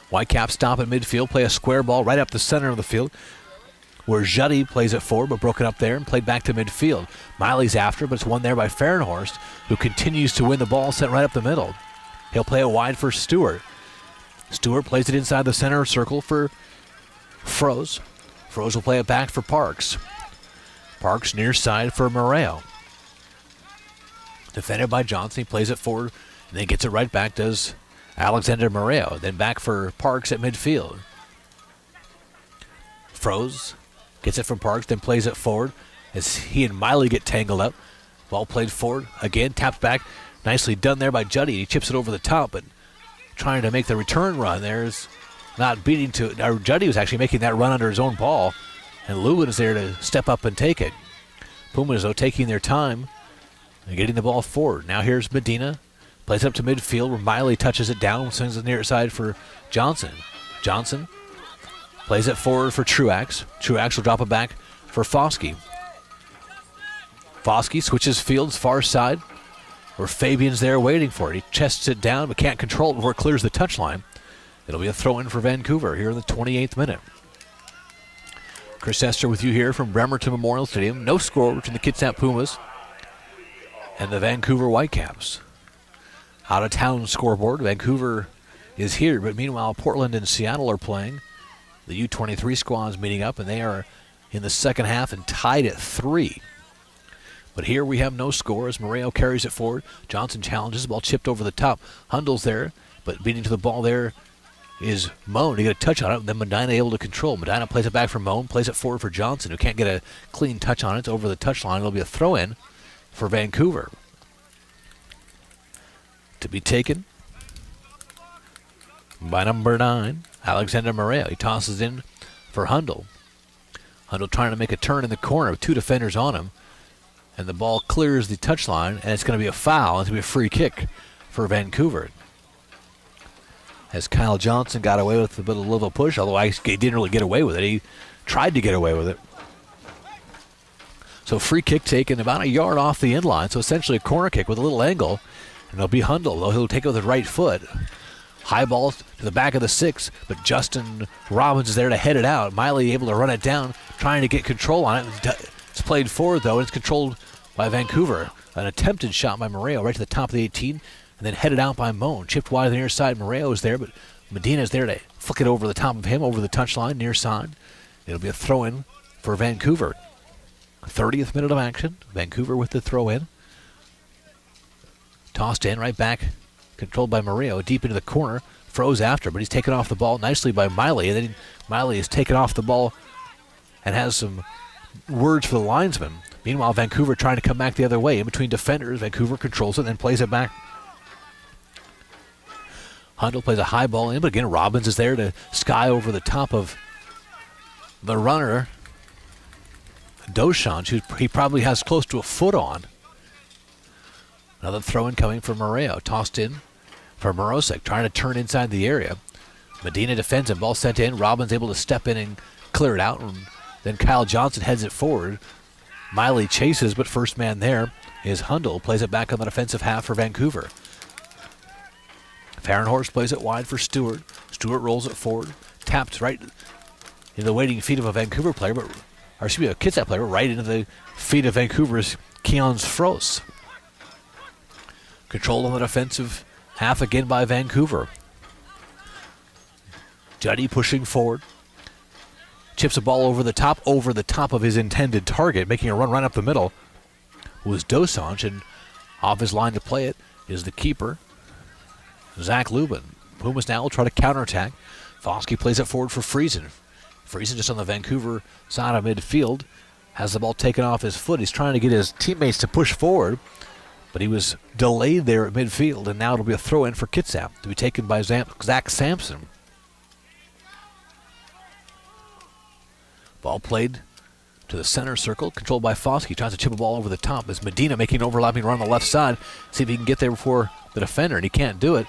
Whitecaps stop at midfield, play a square ball right up the center of the field, where Juddy plays it forward, but broken up there and played back to midfield. Miley's after, but it's won there by Fahrenhorst, who continues to win the ball, sent right up the middle. He'll play it wide for Stewart. Stewart plays it inside the center circle for Froese. Froese will play it back for Parks. Parks near side for Moreo. Defended by Johnson, he plays it forward, and then gets it right back, does Alexander Moreo. Then back for Parks at midfield. Froese gets it from Parks, then plays it forward as he and Miley get tangled up. Ball played forward, again, tapped back. Nicely done there by Juddy. He chips it over the top, but trying to make the return run there is not beating to it. Juddy was actually making that run under his own ball, and Lubin is there to step up and take it. Pumas, though, taking their time and getting the ball forward. Now here's Medina. Plays up to midfield where Miley touches it down, swings the near side for Johnson. Johnson plays it forward for Truax. Truax will drop it back for Foskey. Foskey switches fields far side where Fabian's there waiting for it. He chests it down but can't control it before it clears the touchline. It'll be a throw-in for Vancouver here in the 28th minute. Chris Esther with you here from Bremerton Memorial Stadium. No score between the Kitsap Pumas and the Vancouver Whitecaps. Out-of-town scoreboard. Vancouver is here. But meanwhile, Portland and Seattle are playing. The U23 squad's meeting up, and they are in the second half and tied at 3. But here we have no score as Moreo carries it forward. Johnson challenges, the ball chipped over the top. Hundle's there, but beating to the ball there is Moan. He got a touch on it, and then Medina able to control. Medina plays it back for Moan, plays it forward for Johnson, who can't get a clean touch on it. It's over the touchline. It'll be a throw-in for Vancouver. To be taken by number 9, Alexander Moreo. He tosses in for Hundle. Hundle trying to make a turn in the corner with 2 defenders on him. And the ball clears the touchline, and it's going to be a foul. It's going to be a free kick for Vancouver. As Kyle Johnson got away with a bit of a little push, although he didn't really get away with it. He tried to get away with it. So free kick taken about a yard off the end line. So essentially a corner kick with a little angle. And it'll be Hundle, though he'll take it with his right foot. High ball to the back of the 6, but Justin Robbins is there to head it out. Miley able to run it down, trying to get control on it. It's played forward, though, and it's controlled by Vancouver. An attempted shot by Moreo right to the top of the 18, and then headed out by Moan. Chipped wide to the near side. Moreo is there, but Medina is there to flick it over the top of him, over the touchline, near side. It'll be a throw-in for Vancouver. 30th minute of action. Vancouver with the throw-in. Tossed in, right back. Controlled by Moreo, deep into the corner. Froze after, but he's taken off the ball nicely by Miley. And then Miley is taken off the ball and has some words for the linesman. Meanwhile, Vancouver trying to come back the other way. In between defenders, Vancouver controls it and then plays it back. Hundle plays a high ball in, but again, Robbins is there to sky over the top of the runner, Doshon, who he probably has close to a foot on. Another throw-in coming from Moreo. Tossed in for Morosek, trying to turn inside the area. Medina defends him. Ball sent in. Robbins able to step in and clear it out. And then Kyle Johnson heads it forward. Miley chases, but first man there is Hundle. Plays it back on the defensive half for Vancouver. Fahrenhorst plays it wide for Stewart. Stewart rolls it forward. Tapped right in the waiting feet of a Vancouver player, or excuse me, a Kitsap player, right into the feet of Vancouver's Keons Frost. Controlled on the defensive half again by Vancouver. Juddy pushing forward. Chips a ball over the top of his intended target, making a run right up the middle. Was Dosanjh, and off his line to play it is the keeper, Zach Lubin. Pumas now will try to counterattack. Foskey plays it forward for Friesen. Friesen just on the Vancouver side of midfield. Has the ball taken off his foot. He's trying to get his teammates to push forward, but he was delayed there at midfield, and now it'll be a throw-in for Kitsap to be taken by Zach Sampson. Ball played to the center circle, controlled by Foskey. Tries to chip a ball over the top as Medina making an overlapping run on the left side. See if he can get there before the defender, and he can't do it.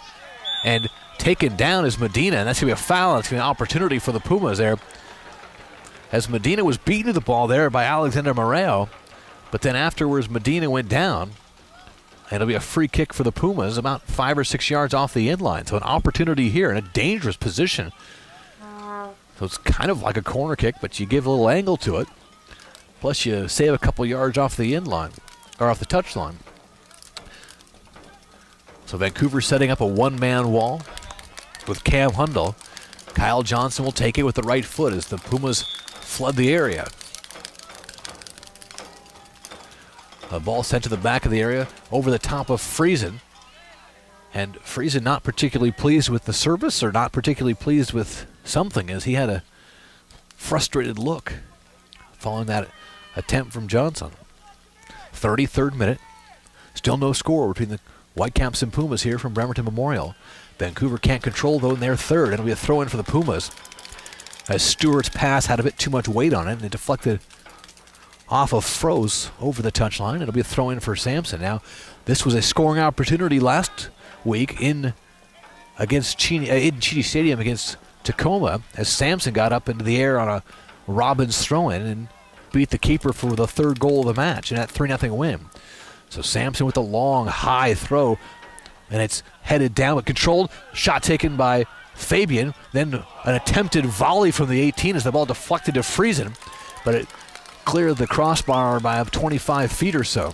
And taken down is Medina, and that's going to be a foul. It's going to be an opportunity for the Pumas there, as Medina was beaten to the ball there by Alexander Moreo. But then afterwards, Medina went down. And it'll be a free kick for the Pumas about 5 or 6 yards off the end line. So an opportunity here in a dangerous position. So it's kind of like a corner kick, but you give a little angle to it. Plus you save a couple yards off the end line, or off the touch line. So Vancouver setting up a one-man wall with Cam Hundle. Kyle Johnson will take it with the right foot as the Pumas flood the area. A ball sent to the back of the area over the top of Friesen. And Friesen not particularly pleased with the service, or not particularly pleased with something, as he had a frustrated look following that attempt from Johnson. 33rd minute. Still no score between the Whitecaps and Pumas here from Bremerton Memorial. Vancouver can't control, though, in their third. It'll be a throw-in for the Pumas, as Stewart's pass had a bit too much weight on it, and it deflected off of Froze over the touchline. It'll be a throw-in for Sampson. Now, this was a scoring opportunity last week in Chidi Stadium against Tacoma, as Sampson got up into the air on a Robbins throw-in and beat the keeper for the third goal of the match in that 3-0 win. So Sampson with a long, high throw, and it's headed down but controlled. Shot taken by Fabian. Then an attempted volley from the 18 as the ball deflected to Friesen, but it cleared the crossbar by 25 feet or so.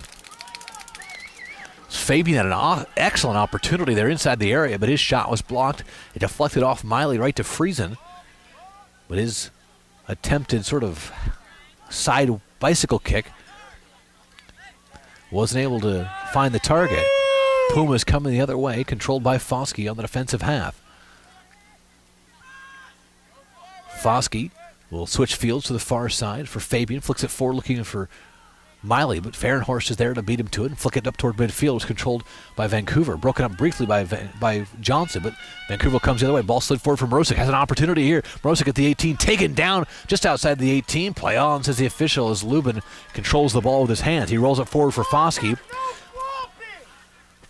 Fabian had an excellent opportunity there inside the area, but his shot was blocked. It deflected off Miley right to Friesen. But his attempted sort of side bicycle kick wasn't able to find the target. Pumas coming the other way, controlled by Foskey on the defensive half. Foskey will switch fields to the far side for Fabian. Flicks it forward looking for Miley, but Fahrenhorst is there to beat him to it and flick it up toward midfield. It was controlled by Vancouver. Broken up briefly by Johnson, but Vancouver comes the other way. Ball slid forward from Morosic. Has an opportunity here. Morosic at the 18, taken down just outside the 18. Play on, says the official, as Lubin controls the ball with his hands. He rolls it forward for Foskey.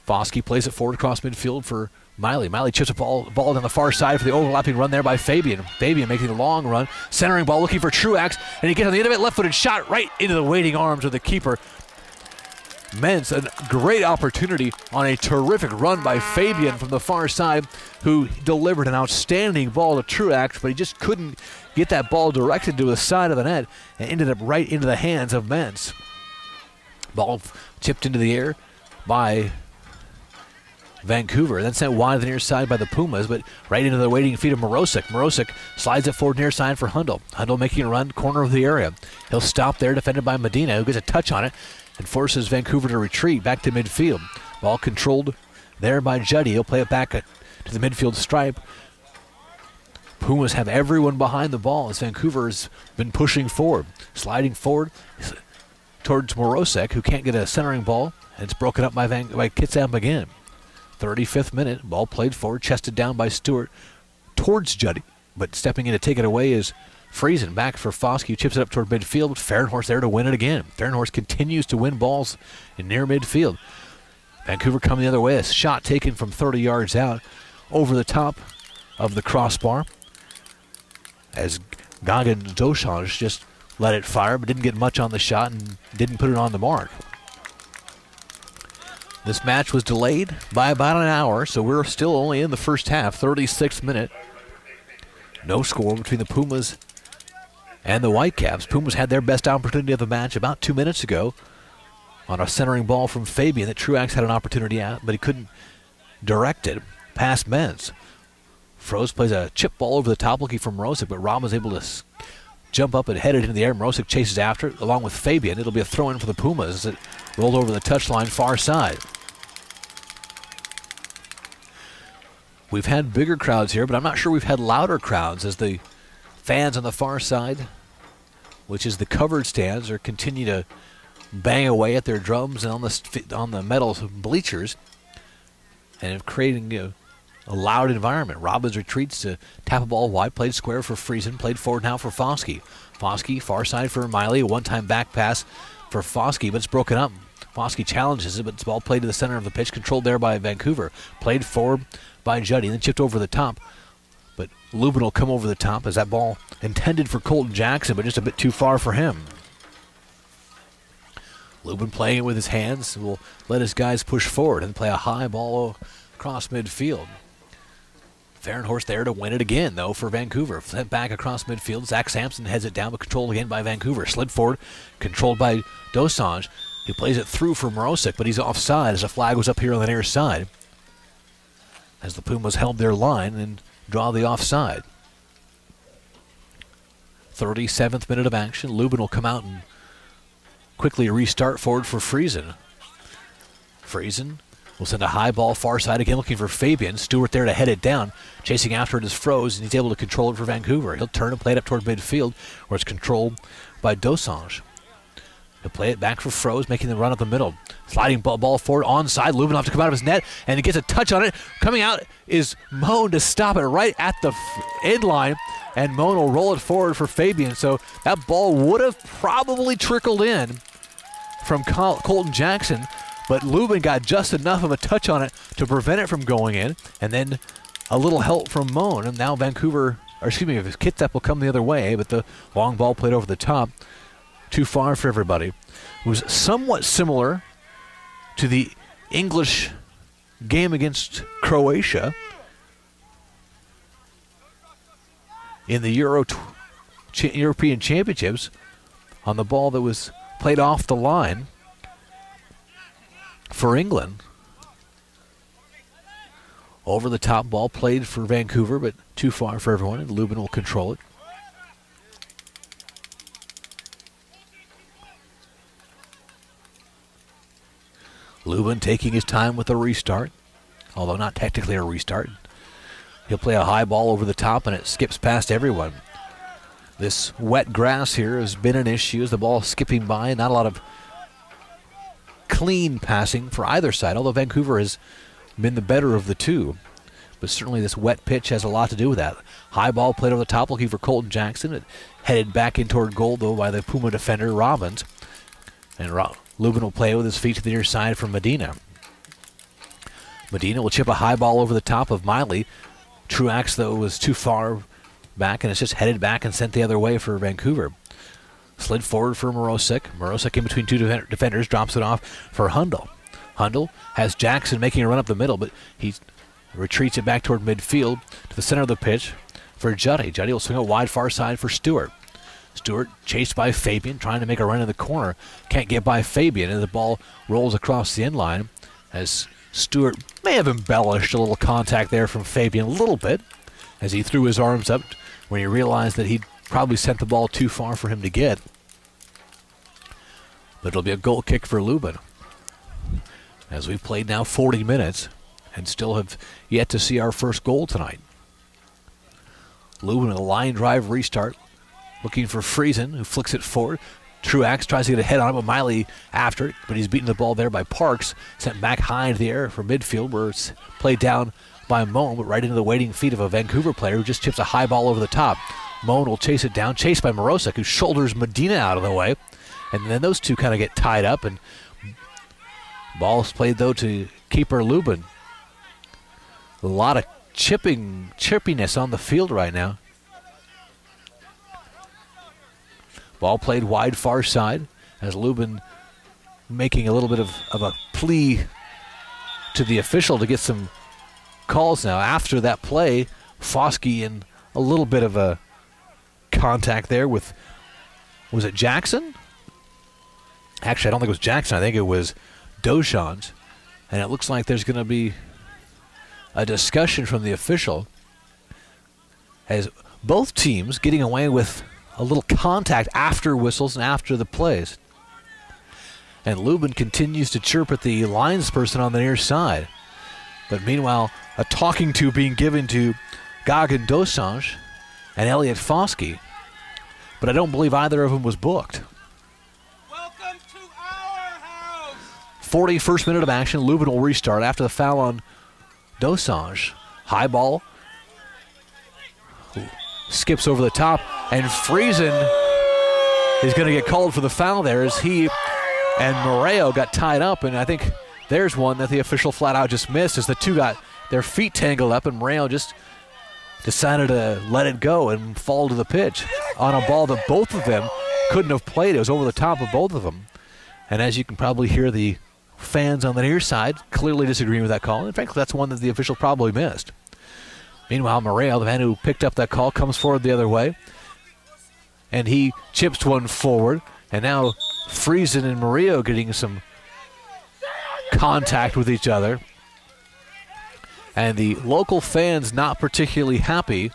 Foskey plays it forward across midfield for Miley. Miley chips a ball down the far side for the overlapping run there by Fabian. Fabian making a long run, centering ball, looking for Truax, and he gets on the end of it, left-footed shot right into the waiting arms of the keeper. Mens, a great opportunity on a terrific run by Fabian from the far side, who delivered an outstanding ball to Truax, but he just couldn't get that ball directed to the side of the net and ended up right into the hands of Mens. Ball tipped into the air by Vancouver, then sent wide to the near side by the Pumas, but right into the waiting feet of Morosic. Morosic slides it forward near side for Hundle. Hundle making a run, corner of the area. He'll stop there, defended by Medina, who gets a touch on it and forces Vancouver to retreat back to midfield. Ball controlled there by Juddy. He'll play it back to the midfield stripe. Pumas have everyone behind the ball as Vancouver's been pushing forward. Sliding forward towards Morosic, who can't get a centering ball, and it's broken up by Kitsap again. 35th minute, ball played forward, chested down by Stewart towards Juddy, but stepping in to take it away is Friesen. Back for Foskey, who chips it up toward midfield. Fahrenhorst there to win it again. Fahrenhorst continues to win balls in near midfield. Vancouver coming the other way, a shot taken from 30 yards out over the top of the crossbar as Gagan Dosange just let it fire, but didn't get much on the shot and didn't put it on the mark. This match was delayed by about an hour, so we're still only in the first half, 36th minute. No score between the Pumas and the Whitecaps. Pumas had their best opportunity of the match about 2 minutes ago on a centering ball from Fabian that Truax had an opportunity at, but he couldn't direct it past Mens. Froze plays a chip ball over the top looking for Morosic, but Rob was able to jump up and head it into the air. Morosic chases after it along with Fabian. It'll be a throw-in for the Pumas as it rolled over the touchline far side. We've had bigger crowds here, but I'm not sure we've had louder crowds as the fans on the far side, which is the covered stands, are continue to bang away at their drums and on the metal bleachers, and creating a loud environment. Robbins retreats to tap a ball wide, played square for Friesen, played forward now for Foskey. Foskey, far side for Miley, a one-time back pass for Foskey, but it's broken up. Foskey challenges it, but it's ball played to the center of the pitch, controlled there by Vancouver. Played forward by Juddy, then chipped over the top. But Lubin will come over the top as that ball intended for Colton Jackson, but just a bit too far for him. Lubin playing it with his hands, will let his guys push forward and play a high ball across midfield. Fahrenhorst there to win it again, though, for Vancouver. Sent back across midfield. Zach Sampson heads it down, but controlled again by Vancouver. Slid forward, controlled by Dosange. He plays it through for Morosic, but he's offside as a flag was up here on the near side, as the Pumas held their line and draw the offside. 37th minute of action. Lubin will come out and quickly restart forward for Friesen. Friesen will send a high ball far side again, looking for Fabian. Stewart there to head it down. Chasing after it is Froze, and he's able to control it for Vancouver. He'll turn and play it up toward midfield, where it's controlled by Dosange. He'll play it back for Froze, making the run up the middle. Sliding ball forward, onside. Lubin will have to come out of his net, and he gets a touch on it. Coming out is Moan to stop it right at the end line, and Moan will roll it forward for Fabian. So that ball would have probably trickled in from Colton Jackson, but Lubin got just enough of a touch on it to prevent it from going in, and then a little help from Moan, and now Kitsap will come the other way, but the long ball played over the top. Too far for everybody. It was somewhat similar to the English game against Croatia in the European Championships on the ball that was played off the line for England. Over the top ball played for Vancouver, but too far for everyone, and Lubin will control it. Lubin taking his time with the restart, although not technically a restart. He'll play a high ball over the top, and it skips past everyone. This wet grass here has been an issue as the ball skipping by. Not a lot of clean passing for either side, although Vancouver has been the better of the two. But certainly this wet pitch has a lot to do with that. High ball played over the top, looking for Colton Jackson. It headed back in toward goal, though, by the Puma defender, Robbins. And Lubin will play with his feet to the near side from Medina. Medina will chip a high ball over the top of Miley. Truax, though, was too far back, and it's just headed back and sent the other way for Vancouver. Slid forward for Morosik. Morosik in between two defenders, drops it off for Hundle. Hundle has Jackson making a run up the middle, but he retreats it back toward midfield to the center of the pitch for Juddy. Juddy will swing it wide far side for Stewart. Stewart chased by Fabian, trying to make a run in the corner. Can't get by Fabian, and the ball rolls across the end line as Stewart may have embellished a little contact there from Fabian a little bit as he threw his arms up when he realized that he'd probably sent the ball too far for him to get. But it'll be a goal kick for Lubin, as we've played now 40 minutes and still have yet to see our first goal tonight. Lubin with a line drive restart, looking for Friesen, who flicks it forward. Truax tries to get a head on it, but Miley after it, but he's beaten the ball there by Parks. Sent back high into the air for midfield, where it's played down by Moan, but right into the waiting feet of a Vancouver player who just chips a high ball over the top. Moan will chase it down, chased by Morosik, who shoulders Medina out of the way. And then those two kind of get tied up, and ball's played, though, to keeper Lubin. A lot of chippiness on the field right now. Ball played wide far side as Lubin making a little bit of a plea to the official to get some calls now. After that play, Foskey in a little bit of a contact there with, was it Jackson? Actually, I don't think it was Jackson. I think it was Doshans. And it looks like there's going to be a discussion from the official as both teams getting away with a little contact after whistles and after the plays. And Lubin continues to chirp at the linesperson on the near side. But meanwhile, a talking to being given to Gagan Dosange and Elliot Foskey. But I don't believe either of them was booked. Welcome to our house. 41st minute of action. Lubin will restart after the foul on Dosange. High ball. Skips over the top, and Friesen is going to get called for the foul there as he and Moreo got tied up, and I think there's one that the official flat out just missed as the two got their feet tangled up, and Moreo just decided to let it go and fall to the pitch on a ball that both of them couldn't have played. It was over the top of both of them. And as you can probably hear, the fans on the near side clearly disagreeing with that call. In fact, that's one that the official probably missed. Meanwhile, Moreo, the man who picked up that call, comes forward the other way. And he chips one forward. And now Friesen and Moreo getting some contact with each other. And the local fans not particularly happy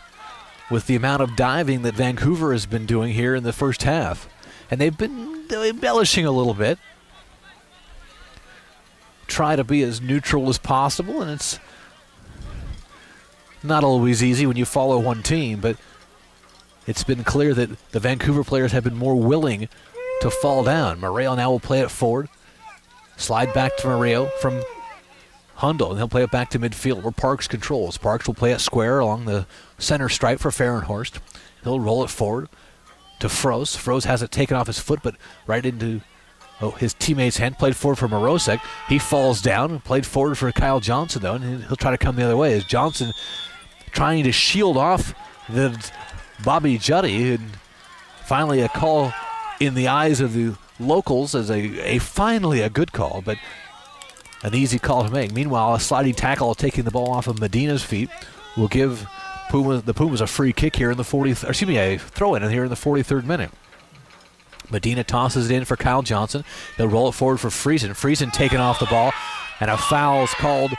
with the amount of diving that Vancouver has been doing here in the first half. And they've been embellishing a little bit. Try to be as neutral as possible, and it's not always easy when you follow one team, but it's been clear that the Vancouver players have been more willing to fall down. Moreo now will play it forward. Slide back to Moreo from Hundle, and he'll play it back to midfield where Parks controls. Parks will play it square along the center stripe for Fahrenhorst. He'll roll it forward to Froese. Froese has it taken off his foot, but right into his teammate's hand. Played forward for Morosek. He falls down and played forward for Kyle Johnson, though, and he'll try to come the other way as Johnson trying to shield off the Bobby Juddy, and finally a call in the eyes of the locals as a finally a good call, but an easy call to make. Meanwhile, a sliding tackle taking the ball off of Medina's feet will give the Pumas a free kick here in the a throw in here in the 43rd minute. Medina tosses it in for Kyle Johnson. He'll roll it forward for Friesen. Friesen taking off the ball, and a foul is called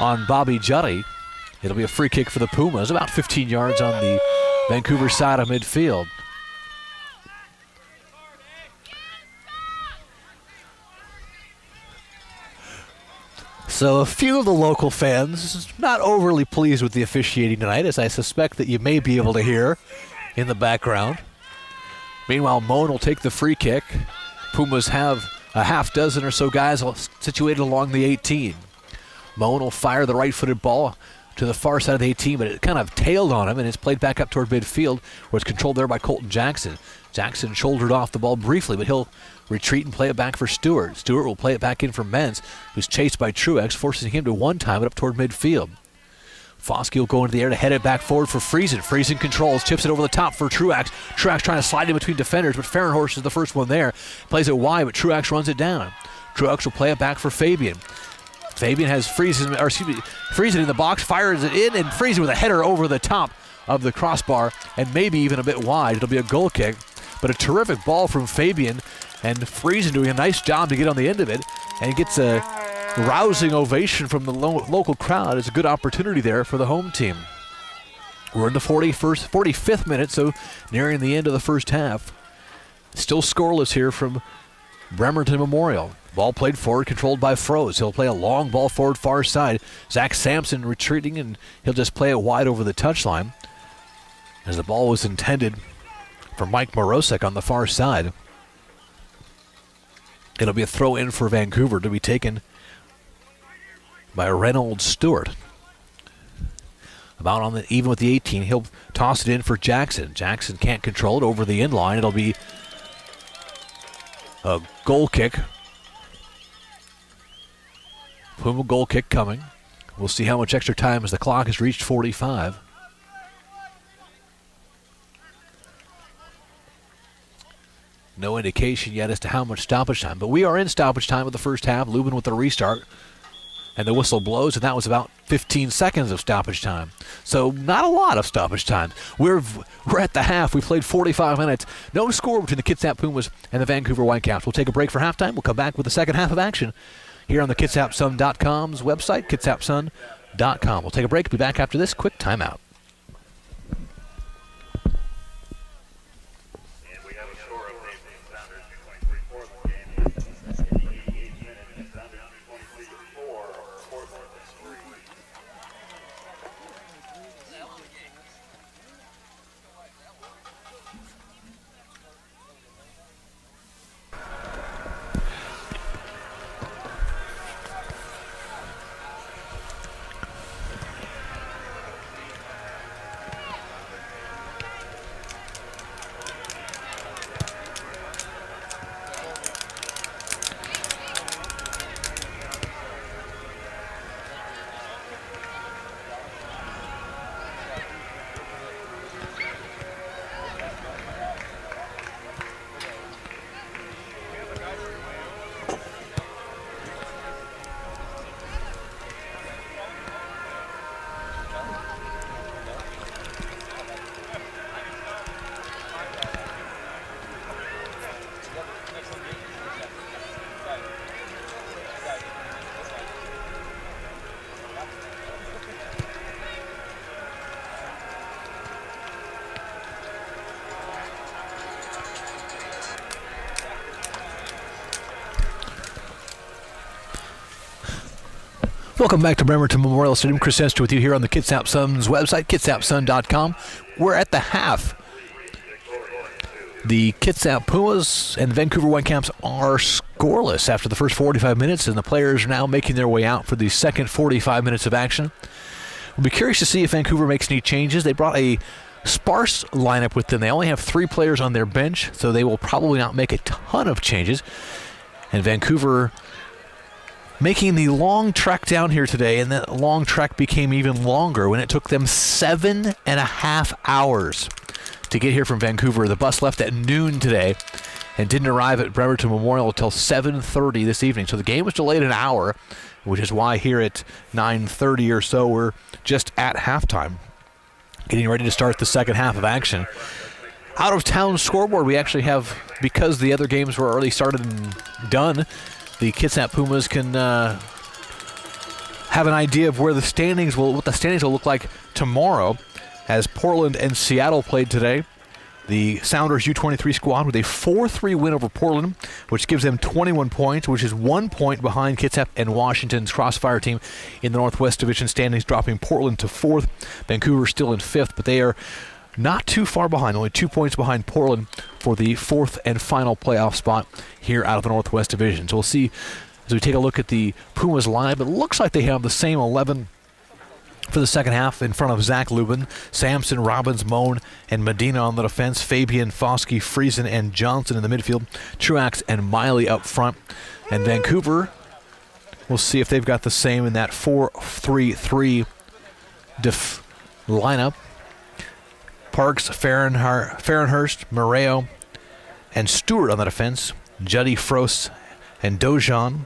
on Bobby Juddy. It'll be a free kick for the Pumas, about 15 yards on the Vancouver side of midfield. So a few of the local fans not overly pleased with the officiating tonight, as I suspect that you may be able to hear in the background. Meanwhile, Moan will take the free kick. Pumas have a half dozen or so guys situated along the 18. Moan will fire the right-footed ball to the far side of the 18, but it kind of tailed on him, and it's played back up toward midfield, where it's controlled there by Colton Jackson. Jackson shouldered off the ball briefly, but he'll retreat and play it back for Stewart. Stewart will play it back in for Menz, who's chased by Truex, forcing him to one-time it up toward midfield. Foskey will go into the air to head it back forward for Friesen. Friesen controls, chips it over the top for Truex. Truex trying to slide in between defenders, but Fahrenhorst is the first one there. Plays it wide, but Truex runs it down. Truex will play it back for Fabian. Fabian has Friesen in the box, fires it in, and Friesen with a header over the top of the crossbar, and maybe even a bit wide. It'll be a goal kick, but a terrific ball from Fabian, and Friesen doing a nice job to get on the end of it, and gets a rousing ovation from the local crowd. It's a good opportunity there for the home team. We're in the 45th minute, so nearing the end of the first half. Still scoreless here from Bremerton Memorial. Ball played forward, controlled by Froese. He'll play a long ball forward far side. Zach Sampson retreating, and he'll just play it wide over the touchline, as the ball was intended for Mike Morosek on the far side. It'll be a throw in for Vancouver to be taken by Reynolds Stewart. About on the even with the 18, he'll toss it in for Jackson. Jackson can't control it over the end line. It'll be a goal kick. Puma goal kick coming. We'll see how much extra time as the clock has reached 45. No indication yet as to how much stoppage time, but we are in stoppage time of the first half. Lubin with the restart, and the whistle blows, and that was about 15 seconds of stoppage time. So not a lot of stoppage time. We're at the half. We played 45 minutes. No score between the Kitsap Pumas and the Vancouver Whitecaps. We'll take a break for halftime. We'll come back with the second half of action here on the KitsapSun.com's website, KitsapSun.com. We'll take a break. Be back after this quick timeout. Welcome back to Bremerton Memorial Stadium. Chris Esther with you here on the Kitsap Sun's website, KitsapSun.com. We're at the half. The Kitsap Pumas and the Vancouver Whitecaps are scoreless after the first 45 minutes, and the players are now making their way out for the second 45 minutes of action. We'll be curious to see if Vancouver makes any changes. They brought a sparse lineup with them. They only have 3 players on their bench, so they will probably not make a ton of changes. And Vancouver making the long trek down here today, and that long trek became even longer when it took them 7.5 hours to get here from Vancouver. The bus left at noon today and didn't arrive at Bremerton Memorial until 7:30 this evening. So the game was delayed an hour, which is why here at 9:30 or so we're just at halftime, getting ready to start the second half of action. Out of town scoreboard we actually have, because the other games were already started and done, the Kitsap Pumas can have an idea of where the standings will, what the standings will look like tomorrow, as Portland and Seattle played today. The Sounders U23 squad with a 4-3 win over Portland, which gives them 21 points, which is 1 point behind Kitsap and Washington's Crossfire team in the Northwest Division standings, dropping Portland to 4th. Vancouver still in 5th, but they are not too far behind, only 2 points behind Portland for the 4th and final playoff spot here out of the Northwest Division. So we'll see as we take a look at the Pumas lineup. It looks like they have the same 11 for the second half in front of Zach Lubin, Sampson, Robbins, Moan, and Medina on the defense, Fabian, Foskey, Friesen, and Johnson in the midfield, Truax and Miley up front. And Vancouver, we'll see if they've got the same in that 4-3-3 lineup. Parks, Farrenhurst, Moreo, and Stewart on the defense, Juddy, Frost, and Dosange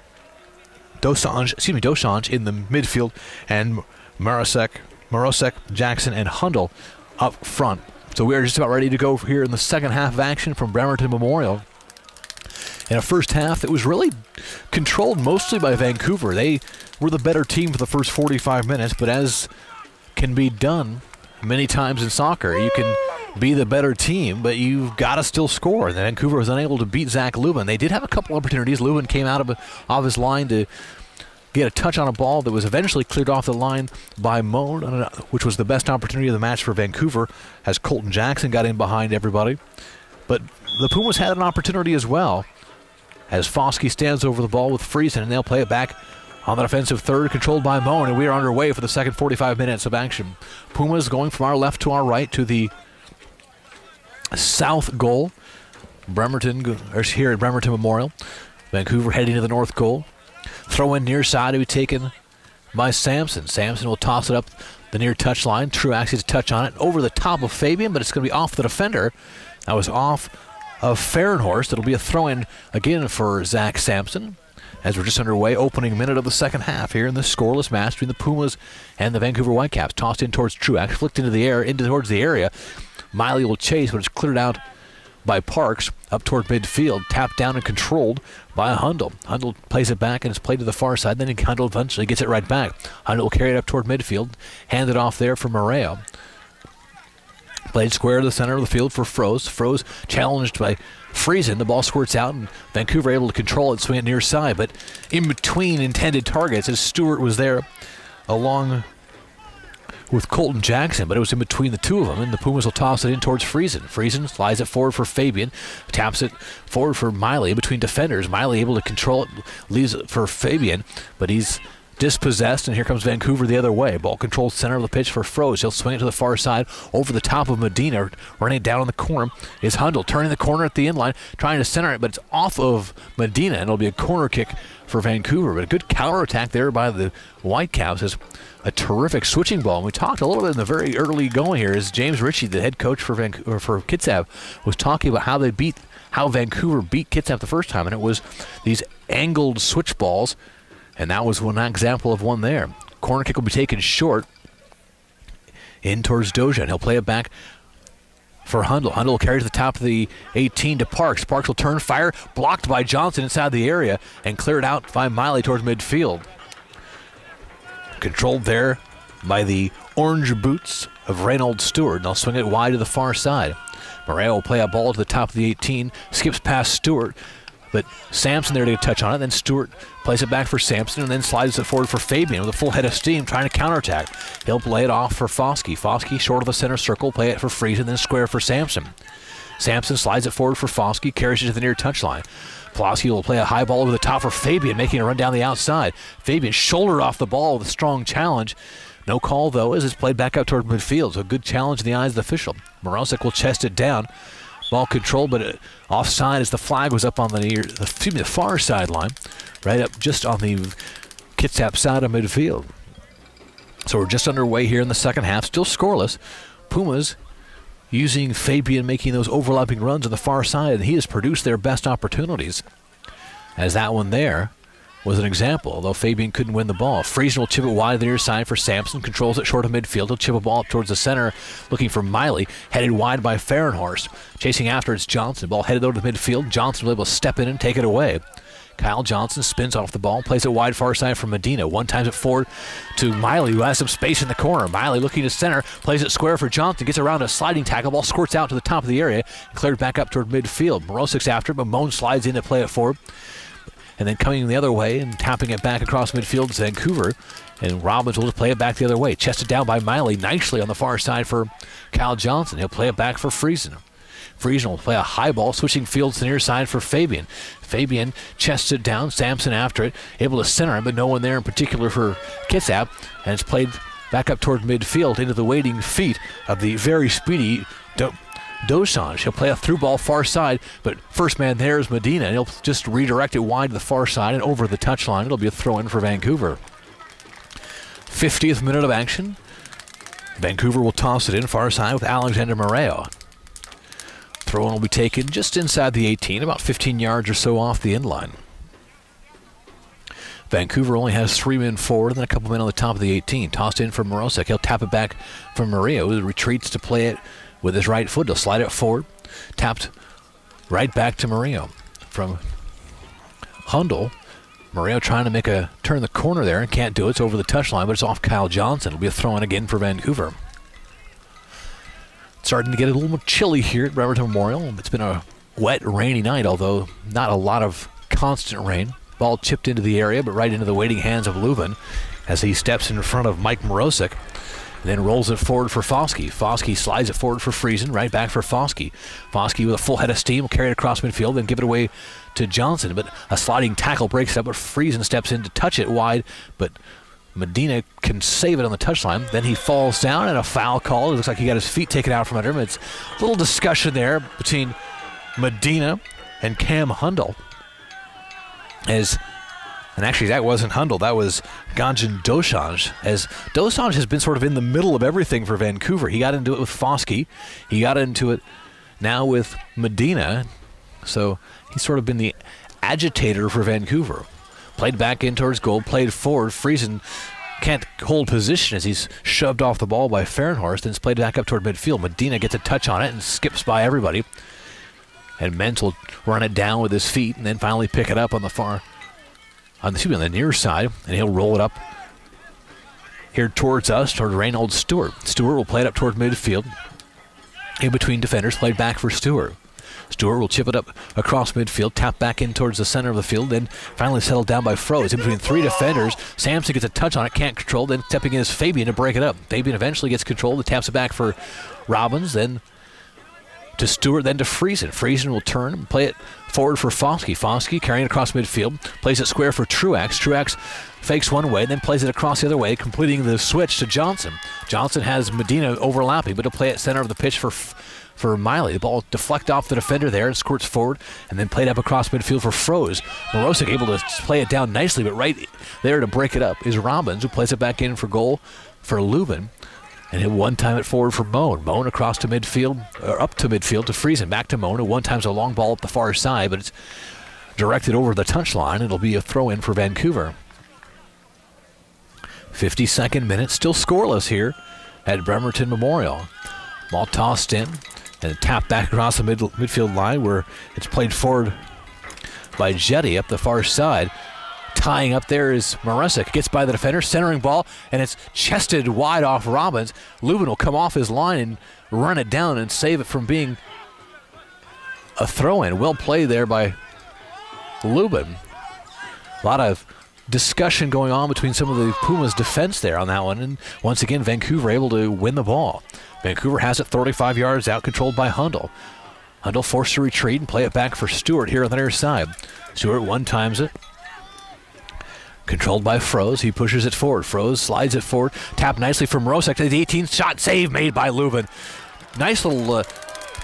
in the midfield, and Morosek, Jackson, and Hundle up front. So we are just about ready to go here in the second half of action from Bremerton Memorial. In a first half that was really controlled mostly by Vancouver. They were the better team for the first 45 minutes, but as can be done many times in soccer, you can be the better team, but you've got to still score. And Vancouver was unable to beat Zach Lubin. They did have a couple opportunities. Lubin came out of his line to get a touch on a ball that was eventually cleared off the line by Moan, which was the best opportunity of the match for Vancouver, as Colton Jackson got in behind everybody. But the Pumas had an opportunity as well, as Foskey stands over the ball with Friesen, and they'll play it back on the defensive third, controlled by Moan, and we are underway for the second 45 minutes of action. Pumas going from our left to our right to the south goal. Bremerton, or here at Bremerton Memorial. Vancouver heading to the north goal. Throw in near side to be taken by Sampson. Sampson will toss it up the near touch line. Truax gets a touch on it over the top of Fabian, but it's going to be off the defender. That was off of Farrenhorst. It'll be a throw in again for Zach Sampson, as we're just underway, opening minute of the second half here in this scoreless match between the Pumas and the Vancouver Whitecaps. Tossed in towards Truax, flicked into the air, towards the area. Miley will chase, but it's cleared out by Parks up toward midfield, tapped down and controlled by Hundle. Hundle plays it back and it's played to the far side. Then Hundle eventually gets it right back. Hundle will carry it up toward midfield, hand it off there for Moreo. Played square to the center of the field for Froze. Froze challenged by Friesen. The ball squirts out and Vancouver able to control it, swing it near side, but in between intended targets, as Stewart was there along with Colton Jackson, but it was in between the two of them, and the Pumas will toss it in towards Friesen. Friesen slides it forward for Fabian, taps it forward for Miley in between defenders. Miley able to control it, leaves it for Fabian, but he's dispossessed, and here comes Vancouver the other way. Ball controlled center of the pitch for Froze. He'll swing it to the far side over the top of Medina. Running it down in the corner is Hundle, turning the corner at the end line, trying to center it, but it's off of Medina, and it'll be a corner kick for Vancouver. But a good counterattack there by the Whitecaps is a terrific switching ball. And we talked a little bit in the very early going here as James Ritchie, the head coach for Kitsap, was talking about how Vancouver beat Kitsap the first time, and it was these angled switch balls. And that was one example of one there. Corner kick will be taken short in towards Dojan. He'll play it back for Hundle. Hundle will carry to the top of the 18 to Parks. Parks will turn, fire, blocked by Johnson inside the area, and cleared out by Miley towards midfield. Controlled there by the orange boots of Reynold Stewart. And they'll swing it wide to the far side. Moreo will play a ball to the top of the 18, skips past Stewart, but Sampson there to get a touch on it. Then Stewart plays it back for Sampson and then slides it forward for Fabian with a full head of steam trying to counterattack. He'll play it off for Foskey. Foskey short of the center circle, play it for Friesen, then square for Sampson. Sampson slides it forward for Foskey, carries it to the near touchline. Foskey will play a high ball over the top for Fabian, making a run down the outside. Fabian shouldered off the ball with a strong challenge. No call, though, as it's played back out toward midfield. So a good challenge in the eyes of the official. Morosek will chest it down. Ball controlled, but offside as the flag was up on the far sideline, right up just on the Kitsap side of midfield. So we're just underway here in the second half, still scoreless. Pumas using Fabian, making those overlapping runs on the far side, and he has produced their best opportunities, as that one there was an example, although Fabian couldn't win the ball. Friesen will chip it wide to the near side for Sampson, controls it short of midfield. He'll chip a ball up towards the center, looking for Miley, headed wide by Farrenhorst. Chasing after it's Johnson. Ball headed over to midfield. Johnson will be able to step in and take it away. Kyle Johnson spins off the ball, plays it wide far side for Medina. One times it forward to Miley, who has some space in the corner. Miley looking to center, plays it square for Johnson, gets around a sliding tackle, ball squirts out to the top of the area, cleared back up toward midfield. Morosic's after it, but Moan slides in to play it forward. And then coming the other way and tapping it back across midfield to Vancouver. And Robbins will just play it back the other way. Chested down by Miley nicely on the far side for Kyle Johnson. He'll play it back for Friesen. Friesen will play a high ball, switching fields to the near side for Fabian. Fabian chested down, Sampson after it, able to center him, but no one there in particular for Kitsap. And it's played back up toward midfield into the waiting feet of the very speedy Dosanjh. He'll play a through ball far side, but first man there is Medina. And he'll just redirect it wide to the far side and over the touchline. It'll be a throw-in for Vancouver. 50th minute of action. Vancouver will toss it in far side with Alexander Moreo. Throw-in will be taken just inside the 18, about 15 yards or so off the end line. Vancouver only has 3 men forward and then a couple men on the top of the 18. Tossed in for Morosic. He'll tap it back for Moreo, who retreats to play it with his right foot. He'll slide it forward. Tapped right back to Moreo. From Hundle. Moreo trying to make a turn the corner there and can't do it. It's over the touchline, but it's off Kyle Johnson. It'll be a throw-in again for Vancouver. Starting to get a little more chilly here at Bremerton Memorial. It's been a wet, rainy night, although not a lot of constant rain. Ball chipped into the area, but right into the waiting hands of Lubin as he steps in front of Mike Morosic. And then rolls it forward for Foskey. Foskey slides it forward for Friesen, right back for Foskey. Foskey with a full head of steam will carry it across midfield, then give it away to Johnson. But a sliding tackle breaks it up, but Friesen steps in to touch it wide, but Medina can save it on the touchline. Then he falls down and a foul call. It looks like he got his feet taken out from under him. It's a little discussion there between Medina and Cam Hundle. And actually that wasn't Hundle, that was Ganjan Dosanjh. As Dosanjh has been sort of in the middle of everything for Vancouver. He got into it with Foskey. He got into it now with Medina. So he's sort of been the agitator for Vancouver. Played back in towards goal, played forward. Friesen can't hold position as he's shoved off the ball by Fahrenhorst, and it's played back up toward midfield. Medina gets a touch on it and skips by everybody. And Mentz will run it down with his feet and then finally pick it up on the near side, and he'll roll it up here towards us, toward Reynold Stewart. Stewart will play it up toward midfield. In between defenders, played back for Stewart. Stewart will chip it up across midfield, tap back in towards the center of the field, then finally settled down by Froze. In between 3 defenders, Sampson gets a touch on it, can't control, then stepping in is Fabian to break it up. Fabian eventually gets control, and taps it back for Robbins, then to Stewart, then to Friesen. Friesen will turn and play it forward for Foskey. Foskey carrying across midfield, plays it square for Truax. Truax fakes one way, then plays it across the other way, completing the switch to Johnson. Johnson has Medina overlapping, but he'll play it center of the pitch for Miley. The ball deflect off the defender there and squirts forward, and then played up across midfield for Froze. Morosic able to play it down nicely, but right there to break it up is Robbins, who plays it back in for goal for Lubin. And he'll one time it forward for Moan. Moan across to midfield, or up to midfield to Friesen. Back to Moan, who one time's a long ball up the far side, but it's directed over the touchline. It'll be a throw-in for Vancouver. 52nd minute, still scoreless here at Bremerton Memorial. Ball tossed in and tapped back across the midfield line where it's played forward by Jetty up the far side. Tying up there is Morosic. Gets by the defender, centering ball, and it's chested wide off Robbins. Lubin will come off his line and run it down and save it from being a throw-in. Well played there by Lubin. A lot of discussion going on between some of the Pumas defense there on that one, and once again Vancouver able to win the ball. Vancouver has it 35 yards out, controlled by Hundle. Hundle forced to retreat and play it back for Stewart here on the near side. Stewart one times it. Controlled by Froze. He pushes it forward. Froze slides it forward. Tapped nicely from Morosic to the 18. Shot save made by Lubin. Nice little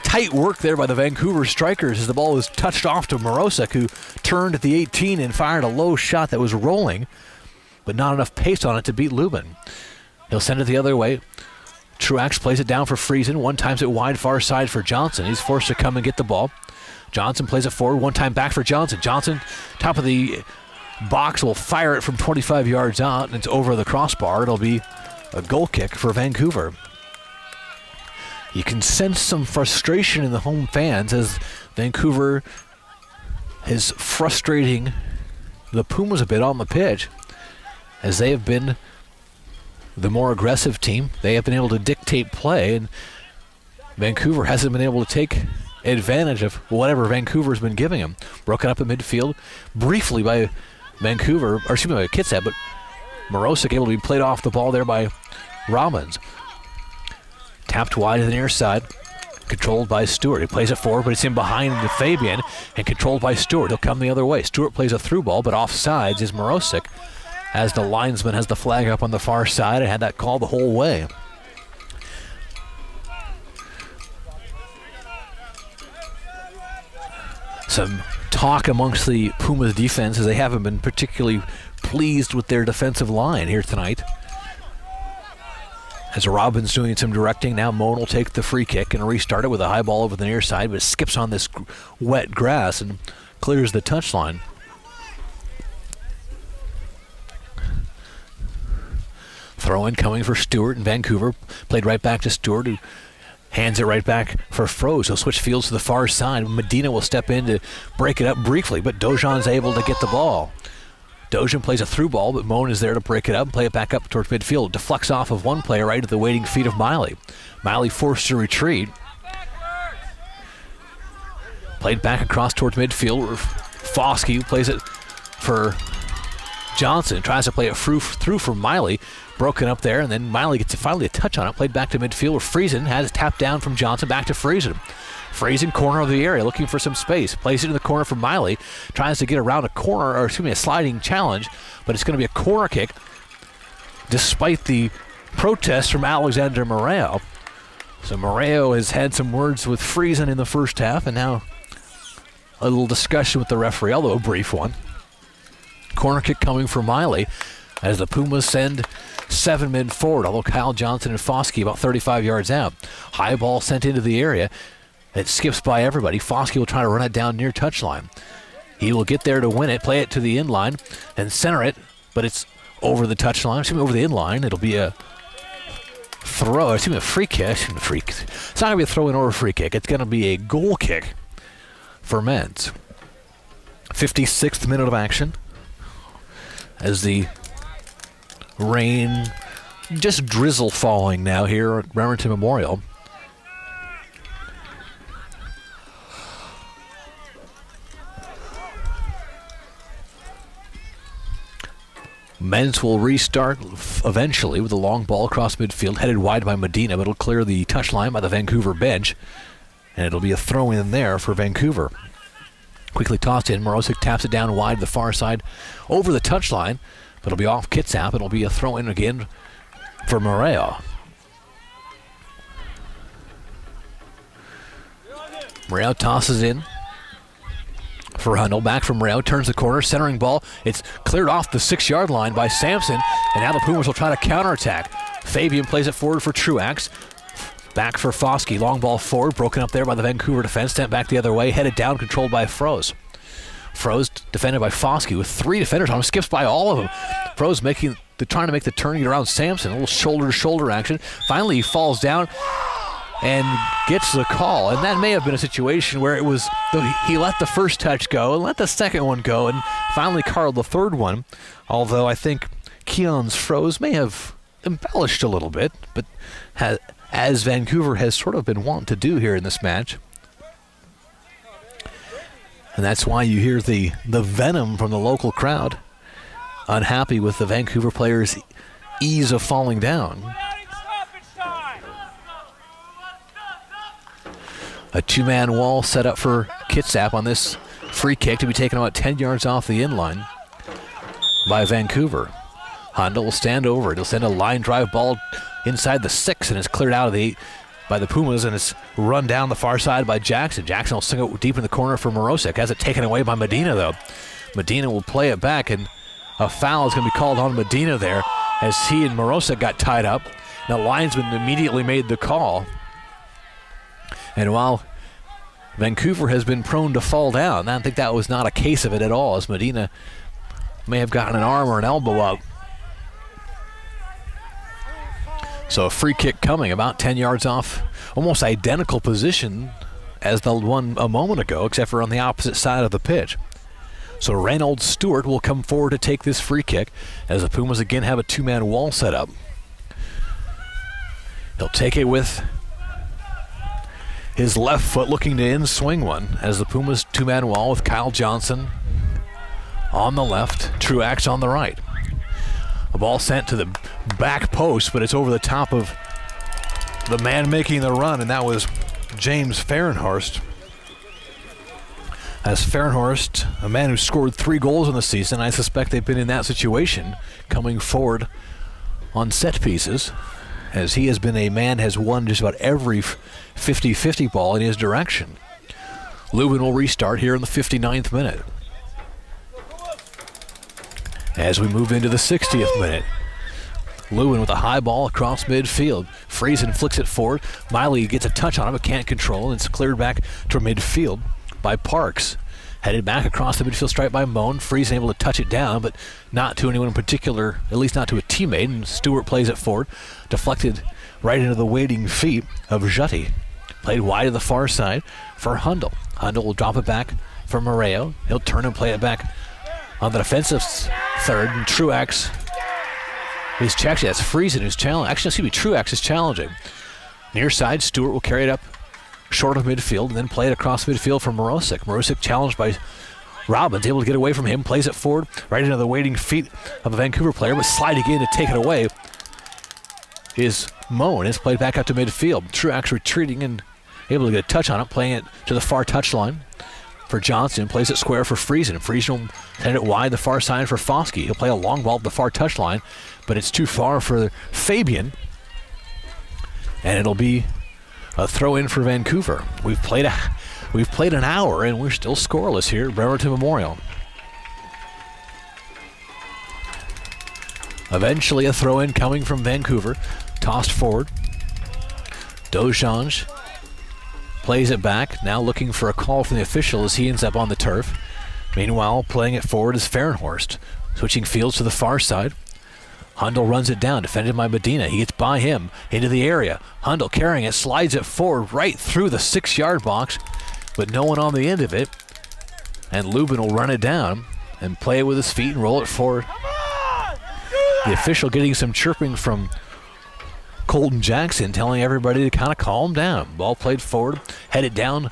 tight work there by the Vancouver strikers as the ball was touched off to Morosic, who turned at the 18 and fired a low shot that was rolling, but not enough pace on it to beat Lubin. He'll send it the other way. Truax plays it down for Friesen. One times it wide far side for Johnson. He's forced to come and get the ball. Johnson plays it forward. One time back for Johnson. Johnson, top of the box, will fire it from 25 yards out, and it's over the crossbar. It'll be a goal kick for Vancouver. You can sense some frustration in the home fans as Vancouver is frustrating the Pumas a bit on the pitch, as they have been the more aggressive team. They have been able to dictate play, and Vancouver hasn't been able to take advantage of whatever Vancouver's been giving them. Broken up in midfield briefly by Vancouver, or excuse me, by Kitsap, but Morosic able to be played off the ball there by Robbins. Tapped wide to the near side, controlled by Stewart. He plays it forward, but it's in behind the Fabian, and controlled by Stewart. He'll come the other way. Stewart plays a through ball, but offsides is Morosic, as the linesman has the flag up on the far side and had that call the whole way. Some talk amongst the Pumas defense, as they haven't been particularly pleased with their defensive line here tonight. As Robbins doing some directing, now Moan will take the free kick and restart it with a high ball over the near side, but it skips on this wet grass and clears the touchline. Throw in coming for Stewart in Vancouver. Played right back to Stewart, who hands it right back for Froze. He'll switch fields to the far side. Medina will step in to break it up briefly, but Dojan's able to get the ball. Dojan plays a through ball, but Moan is there to break it up and play it back up towards midfield. Deflects off of one player right at the waiting feet of Miley. Miley forced to retreat. Played back across towards midfield. Foskey plays it for Johnson. Tries to play it through for Miley. Broken up there, and then Miley gets finally a touch on it. Played back to midfield where Friesen has it tapped down from Johnson back to Friesen. Friesen, corner of the area, looking for some space. Plays it in the corner for Miley. Tries to get around a corner, or excuse me, a sliding challenge, but it's going to be a corner kick despite the protest from Alexander Moreo. So Moreo has had some words with Friesen in the first half, and now a little discussion with the referee, although a brief one. Corner kick coming for Miley as the Pumas send 7 men forward, although Kyle Johnson and Foskey about 35 yards out. High ball sent into the area. It skips by everybody. Foskey will try to run it down near touchline. He will get there to win it, play it to the inline, and center it, but it's over the touchline, excuse me, over the inline. It'll be a throw, excuse me, a free kick. It's not going to be a throw-in or a free kick. It's going to be a goal kick for Men's. 56th minute of action as the rain, just drizzle falling now here at Bremerton Memorial. Men's will restart eventually with a long ball across midfield, headed wide by Medina, but it'll clear the touchline by the Vancouver bench, and it'll be a throw in there for Vancouver. Quickly tossed in, Morosic taps it down wide to the far side over the touchline, but it'll be off Kitsap. It'll be a throw in again for Moreo. Moreo tosses in for Hundle, back from Moreo, turns the corner, centering ball. It's cleared off the 6-yard line by Sampson, and now the Pumas will try to counterattack. Fabian plays it forward for Truax. Back for Foskey, long ball forward, broken up there by the Vancouver defense, sent back the other way, headed down, controlled by Froze. Froze defended by Foskey with 3 defenders on him, skips by all of them. Froze trying to make the turn, get around Sampson, a little shoulder-to-shoulder action. Finally, he falls down and gets the call, and that may have been a situation where it was he let the first touch go and let the second one go and finally called the third one, although I think Keon's Froze may have embellished a little bit, but as Vancouver has sort of been wont to do here in this match. And that's why you hear the venom from the local crowd, unhappy with the Vancouver players' ease of falling down. A 2-man wall set up for Kitsap on this free kick to be taken about 10 yards off the inline by Vancouver. Honda will stand over it. He'll send a line drive ball inside the 6, and it's cleared out of the 8 by the Pumas, and it's run down the far side by Jackson. Jackson will swing it deep in the corner for Morosic. Has it taken away by Medina, though. Medina will play it back, and a foul is going to be called on Medina there as he and Morosic got tied up. The linesman immediately made the call. And while Vancouver has been prone to fall down, I think that was not a case of it at all, as Medina may have gotten an arm or an elbow up. So a free kick coming about 10 yards off, almost identical position as the one a moment ago, except for on the opposite side of the pitch. So Reynolds Stewart will come forward to take this free kick as the Pumas again have a two-man wall set up. He'll take it with his left foot, looking to in-swing one as the Pumas two-man wall with Kyle Johnson on the left, Truax on the right. A ball sent to the back post, but it's over the top of the man making the run, and that was James Fahrenhorst. As Fahrenhorst, a man who scored 3 goals in the season, I suspect they've been in that situation, coming forward on set pieces, as he has been a man has won just about every 50-50 ball in his direction. Lubin will restart here in the 59th minute. As we move into the 60th minute, Lewin with a high ball across midfield. Friesen flicks it forward. Miley gets a touch on it but can't control, and it's cleared back to midfield by Parks. Headed back across the midfield stripe by Moan. Friesen able to touch it down, but not to anyone in particular, at least not to a teammate, and Stewart plays it forward. Deflected right into the waiting feet of Jutti. Played wide to the far side for Hundle. Hundle will drop it back for Moreo. He'll turn and play it back on the defensive third, and Truax is challenging. That's Friesen who's challenging. Actually, excuse me, Truax is challenging. Near side, Stewart will carry it up short of midfield and then play it across midfield for Morosic. Morosic challenged by Robbins, able to get away from him, plays it forward right into the waiting feet of a Vancouver player, but sliding in to take it away is Moan. It's played back out to midfield. Truax retreating and able to get a touch on it, playing it to the far touchline for Johnson. Plays it square for Friesen. Friesen will send it wide the far side for Foskey. He'll play a long ball at the far touchline, but it's too far for Fabian, and it'll be a throw in for Vancouver. We've played an hour and we're still scoreless here at Bremerton Memorial. Eventually a throw in coming from Vancouver. Tossed forward. Dojange plays it back, now looking for a call from the official as he ends up on the turf. Meanwhile, playing it forward is Fahrenhorst. Switching fields to the far side. Hundle runs it down, defended by Medina. He gets by him into the area. Hundle carrying it, slides it forward right through the 6-yard box, but no one on the end of it. And Lubin will run it down and play it with his feet and roll it forward. The official getting some chirping from Colton Jackson, telling everybody to kind of calm down. Ball played forward, headed down,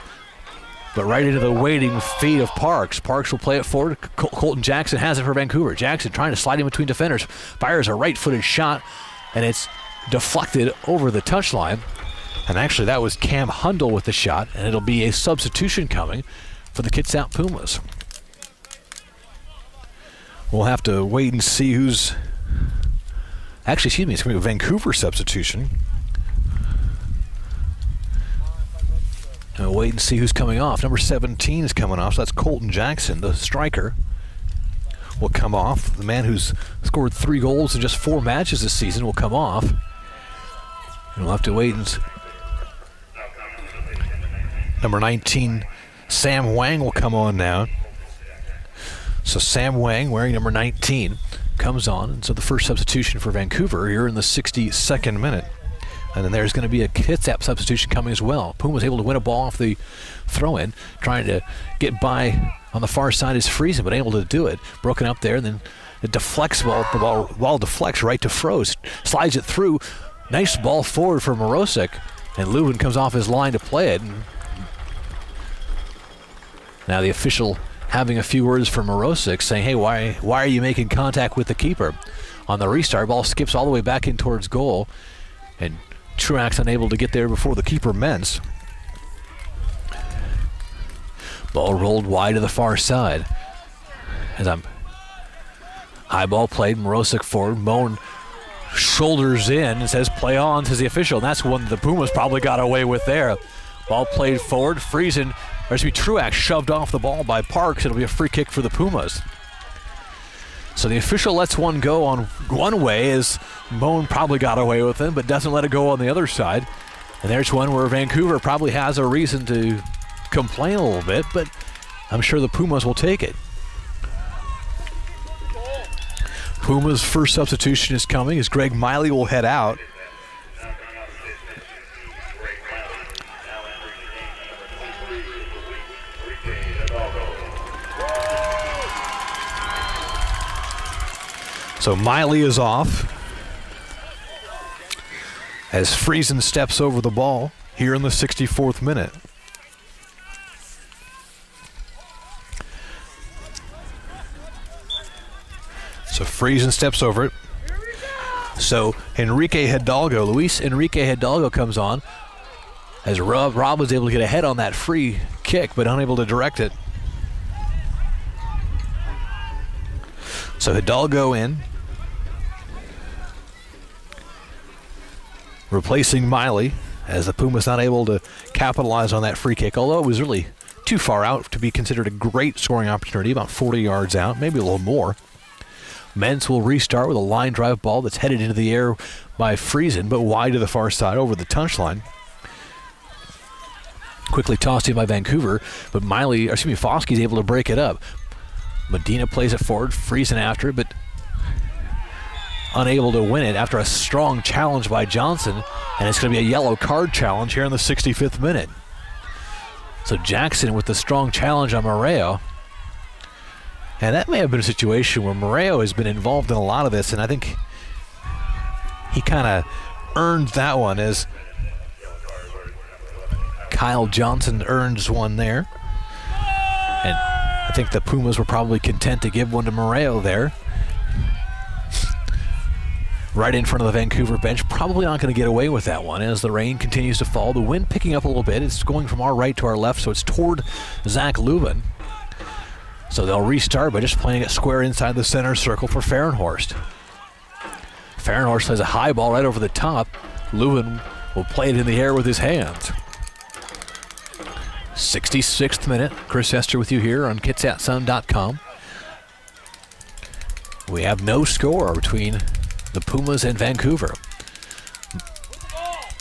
but right into the waiting feet of Parks. Parks will play it forward. Colton Jackson has it for Vancouver. Jackson trying to slide in between defenders. Fires a right-footed shot, and it's deflected over the touchline. And actually, that was Cam Hundle with the shot, and it'll be a substitution coming for the Kitsap Pumas. We'll have to wait and see who's... Actually, excuse me, it's going to be a Vancouver substitution. We'll wait and see who's coming off. Number 17 is coming off, so that's Colton Jackson, the striker, will come off. The man who's scored 3 goals in just 4 matches this season will come off. And we'll have to wait and see. Number 19, Sam Wang, will come on now. So Sam Wang, wearing number 19, comes on. And so the first substitution for Vancouver here in the 62nd minute. And then there's going to be a Kitsap substitution coming as well. Puma's able to win a ball off the throw-in, trying to get by on the far side is Friesen, but able to do it. Broken up there, and then it deflects the ball deflects right to Froze. Slides it through. Nice ball forward for Morosic, and Lubin comes off his line to play it. And now the official having a few words for Morosic, saying, hey, why are you making contact with the keeper? On the restart, ball skips all the way back in towards goal, and Truax unable to get there before the keeper Mens. Ball rolled wide to the far side. High ball played, Morosic forward. Moan shoulders in and says play on, says the official. And that's one the Pumas probably got away with there. Ball played forward. Friesen, or excuse me, Truax shoved off the ball by Parks. It'll be a free kick for the Pumas. So the official lets one go on one way as Moan probably got away with him, but doesn't let it go on the other side. And there's one where Vancouver probably has a reason to complain a little bit, but I'm sure the Pumas will take it. Pumas' first substitution is coming as Greg Miley will head out. So Miley is off as Friesen steps over the ball here in the 64th minute. So Friesen steps over it. So Luis Enrique Hidalgo comes on as Rob was able to get ahead on that free kick but unable to direct it. So Hidalgo in, replacing Miley as the Pumas not able to capitalize on that free kick, although it was really too far out to be considered a great scoring opportunity, about 40 yards out, maybe a little more. Mentz will restart with a line drive ball that's headed into the air by Friesen, but wide to the far side over the touchline. Quickly tossed in by Vancouver, but Foskey's able to break it up. Medina plays it forward, Friesen after it, but unable to win it after a strong challenge by Johnson, and it's going to be a yellow card challenge here in the 65th minute. So Jackson with the strong challenge on Moreo. And that may have been a situation where Moreo has been involved in a lot of this, and I think he kind of earned that one as Kyle Johnson earns one there. And I think the Pumas were probably content to give one to Moreo there. Right in front of the Vancouver bench. Probably not going to get away with that one as the rain continues to fall. The wind picking up a little bit. It's going from our right to our left, so it's toward Zach Lubin. So they'll restart by just playing it square inside the center circle for Fahrenhorst. Fahrenhorst plays a high ball right over the top. Lubin will play it in the air with his hands. 66th minute. Chris Hester with you here on KitsapSun.com. We have no score between the Pumas and Vancouver.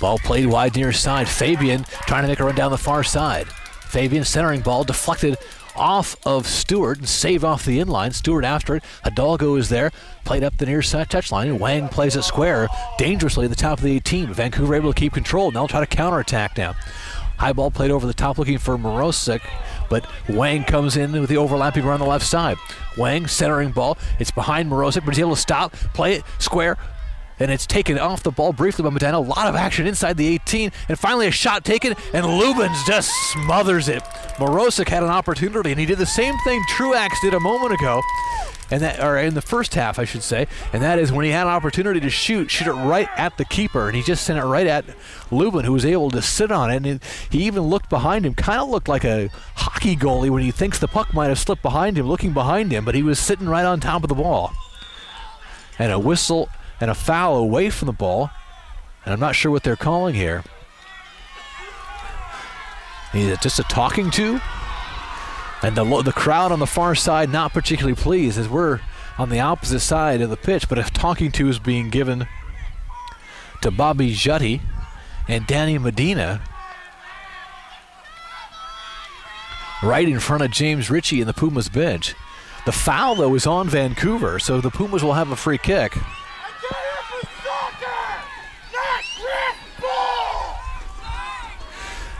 Ball played wide near side. Fabian trying to make a run down the far side. Fabian centering ball deflected off of Stewart and saved off the inline. Stewart after it. Hidalgo is there. Played up the near side touchline. And Wang plays it square dangerously at the top of the 18. Vancouver able to keep control. And they'll try to counterattack now. High ball played over the top looking for Morosic, but Wang comes in with the overlapping run on the left side. Wang centering ball. It's behind Morosic, but he's able to stop, play it square, and it's taken off the ball briefly by Medina. A lot of action inside the 18, and finally a shot taken, and Lubins just smothers it. Morosic had an opportunity, and he did the same thing Truax did a moment ago, or in the first half, I should say, and that is when he had an opportunity to shoot it right at the keeper, and he just sent it right at Lubin, who was able to sit on it, and he even looked behind him, kind of looked like a hockey goalie when he thinks the puck might have slipped behind him, looking behind him, but he was sitting right on top of the ball. And a whistle and a foul away from the ball, and I'm not sure what they're calling here. Is it just a talking to? And the crowd on the far side not particularly pleased as we're on the opposite side of the pitch, but a talking to is being given to Bobby Jutti and Danny Medina right in front of James Ritchie and the Pumas bench. The foul, though, is on Vancouver, so the Pumas will have a free kick.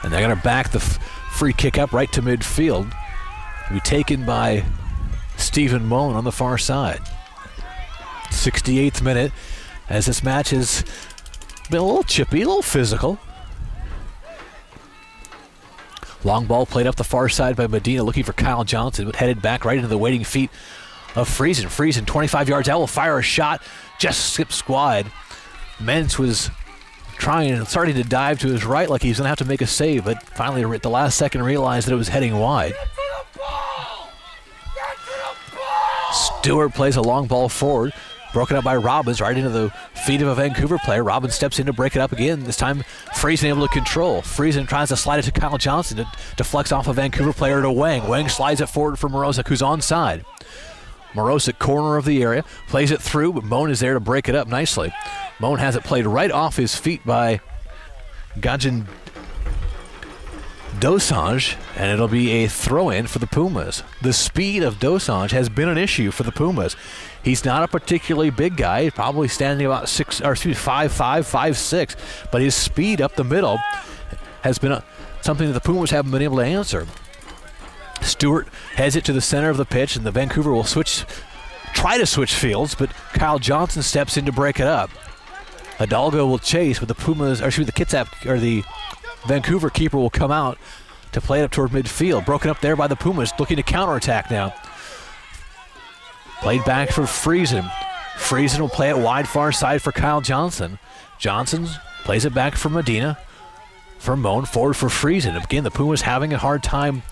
And they're going to back the free kick up right to midfield. It'll be taken by Stephen Moen on the far side. 68th minute as this match has been a little chippy, a little physical. Long ball played up the far side by Medina looking for Kyle Johnson, but headed back right into the waiting feet of Friesen. Friesen 25 yards out will fire a shot, just skips wide. Mentz was starting to dive to his right like he's going to have to make a save, but finally at the last second realized that it was heading wide. Stewart plays a long ball forward, broken up by Robbins right into the feet of a Vancouver player. Robbins steps in to break it up again. This time Friesen able to control. Friesen tries to slide it to Kyle Johnson. It deflects off a Vancouver player to Wang. Wang slides it forward for Morosic, who's onside. Morosic, corner of the area, plays it through, but Moen is there to break it up nicely. Moen has it played right off his feet by Gajin Dosange, and it'll be a throw-in for the Pumas. The speed of Dosange has been an issue for the Pumas. He's not a particularly big guy, probably standing about 5'5", 5'6", but his speed up the middle has been something that the Pumas haven't been able to answer. Stewart heads it to the center of the pitch, and the Vancouver will switch try to switch fields, but Kyle Johnson steps in to break it up. Hidalgo will chase, but the Kitsap, or the Vancouver keeper will come out to play it up toward midfield. Broken up there by the Pumas, looking to counterattack now. Played back for Friesen. Friesen will play it wide far side for Kyle Johnson. Johnson plays it back for Medina. For Moan, forward for Friesen. Again, the Pumas having a hard time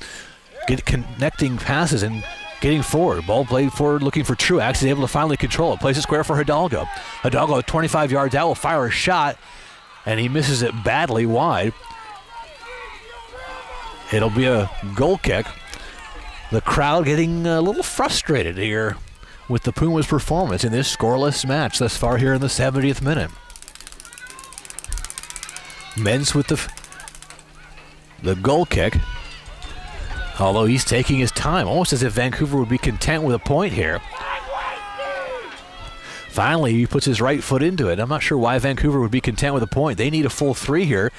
connecting passes and getting forward. Ball played forward, looking for Truax. He's able to finally control it. Plays it square for Hidalgo. Hidalgo, 25 yards out, will fire a shot, and he misses it badly wide. It'll be a goal kick. The crowd getting a little frustrated here with the Pumas' performance in this scoreless match thus far here in the 70th minute. Mens with the goal kick. Although he's taking his time, almost as if Vancouver would be content with a point here. Finally, he puts his right foot into it. I'm not sure why Vancouver would be content with a point. They need a full 3 here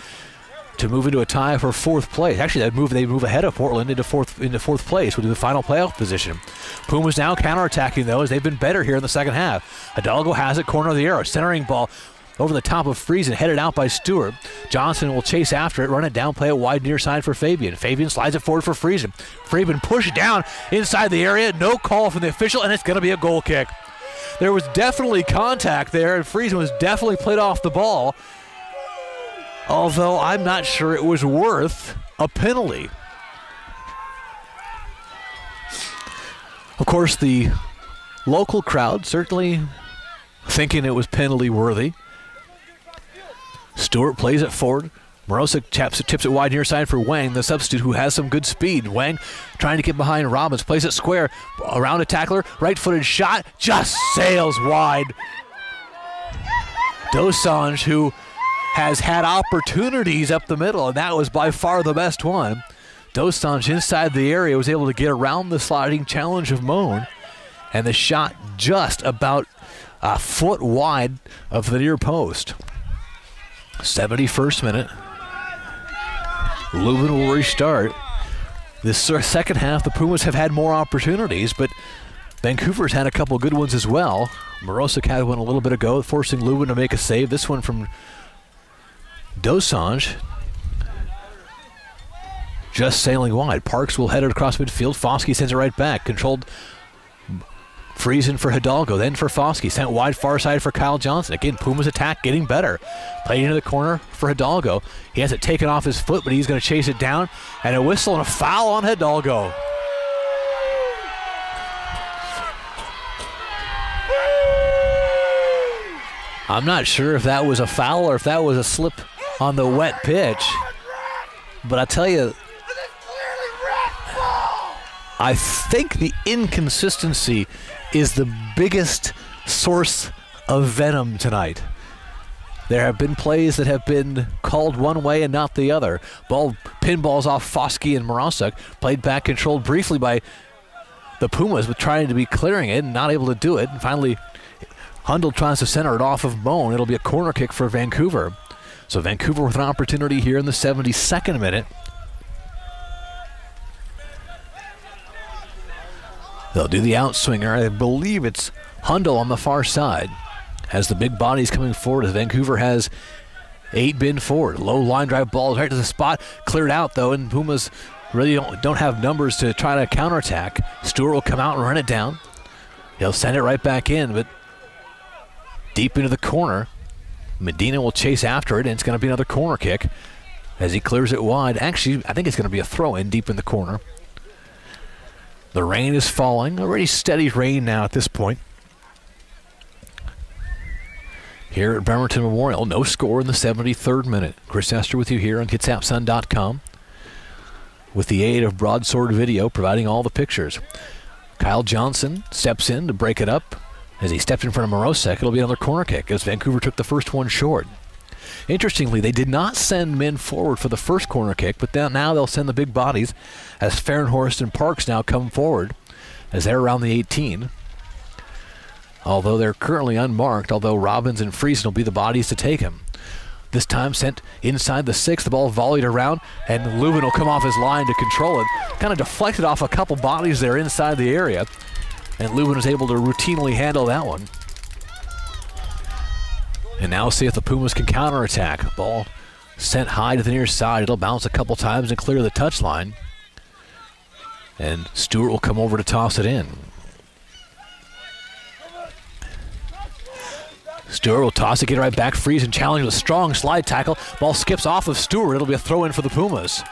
to move into a tie for 4th place. Actually, they move ahead of Portland into fourth place, which is the final playoff position. Pumas now counterattacking, though, as they've been better here in the second half. Hidalgo has it, corner of the arrow, centering ball over the top of Friesen, headed out by Stewart. Johnson will chase after it, run it down, play it wide near side for Fabian. Fabian slides it forward for Friesen. Fabian pushed down inside the area, no call from the official, and it's going to be a goal kick. There was definitely contact there, and Friesen was definitely played off the ball, although I'm not sure it was worth a penalty. Of course, the local crowd certainly thinking it was penalty worthy. Stewart plays it forward. Morosa tips it wide near side for Wang, the substitute who has some good speed. Wang trying to get behind Robbins, plays it square, around a tackler, right-footed shot, just sails wide. Dosanjh, who has had opportunities up the middle, and that was by far the best one. Dosanjh inside the area was able to get around the sliding challenge of Moan, and the shot just about a foot wide of the near post. 71st minute. Leuven will restart. This second half, the Pumas have had more opportunities, but Vancouver's had a couple good ones as well. Morosa had one a little bit ago, forcing Leuven to make a save. This one from Dosanjh. Just sailing wide. Parks will head it across midfield. Foskey sends it right back. Controlled Friesen for Hidalgo, then for Foskey. Sent wide far side for Kyle Johnson. Again, Pumas attack getting better. Played into the corner for Hidalgo. He has it taken off his foot, but he's going to chase it down. And a whistle and a foul on Hidalgo. I'm not sure if that was a foul or if that was a slip on the wet pitch. But I tell you, I think the inconsistency is the biggest source of venom tonight. There have been plays that have been called one way and not the other. Pinballs off Foskey and Morosa, played back, controlled briefly by the Pumas, but trying to be clearing it and not able to do it. And finally, Hundel tries to center it off of Moan. It'll be a corner kick for Vancouver. So Vancouver with an opportunity here in the 72nd minute. They'll do the outswinger. I believe it's Hundel on the far side. Has the big bodies coming forward as Vancouver has 8 bin forward. Low line drive balls right to the spot. Cleared out though, and Pumas really don't have numbers to try to counterattack. Stewart will come out and run it down. He'll send it right back in, but deep into the corner. Medina will chase after it, and it's going to be another corner kick as he clears it wide. Actually, I think it's going to be a throw-in deep in the corner. The rain is falling. Already steady rain now at this point. Here at Bremerton Memorial, no score in the 73rd minute. Chris Esther with you here on KitsapSun.com with the aid of Broadsword Video providing all the pictures. Kyle Johnson steps in to break it up. As he stepped in front of Morosek, it'll be another corner kick as Vancouver took the first one short. Interestingly, they did not send men forward for the first corner kick, but now they'll send the big bodies as Fahrenhorst and Parks now come forward as they're around the 18. Although they're currently unmarked, although Robbins and Friesen will be the bodies to take him. This time sent inside the 6, the ball volleyed around, and Leuven will come off his line to control it. Kind of deflected off a couple bodies there inside the area. And Lubin was able to routinely handle that one. And now see if the Pumas can counterattack. Ball sent high to the near side. It'll bounce a couple times and clear the touchline. And Stewart will come over to toss it in. Stewart will toss it, get it right back. Friesen challenges a strong slide tackle. Ball skips off of Stewart. It'll be a throw in for the Pumas.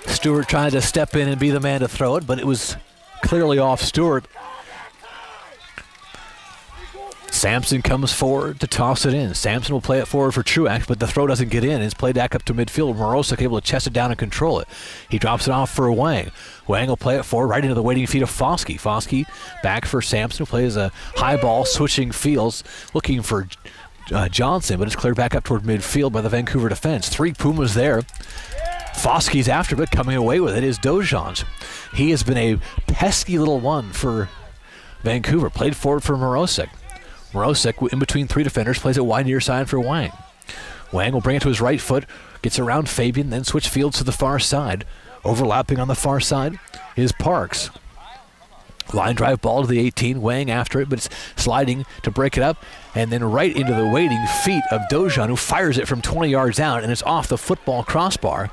Stewart trying to step in and be the man to throw it, but it was clearly off Stewart. Sampson comes forward to toss it in. Sampson will play it forward for Truax, but the throw doesn't get in. It's played back up to midfield. Morosic able to chest it down and control it. He drops it off for Wang. Wang will play it forward right into the waiting feet of Foskey. Foskey back for Sampson, who plays a high ball, switching fields, looking for Johnson, but it's cleared back up toward midfield by the Vancouver defense. 3 Pumas there. Foskey's after, but coming away with it is Dojans. He has been a pesky little one for Vancouver. Played forward for Morosic. Morosic, in between 3 defenders, plays it wide near side for Wang. Wang will bring it to his right foot, gets around Fabian, then switch fields to the far side. Overlapping on the far side is Parks. Line drive ball to the 18, Wang after it, but it's sliding to break it up, and then right into the waiting feet of Dojan, who fires it from 20 yards out, and it's off the football crossbar.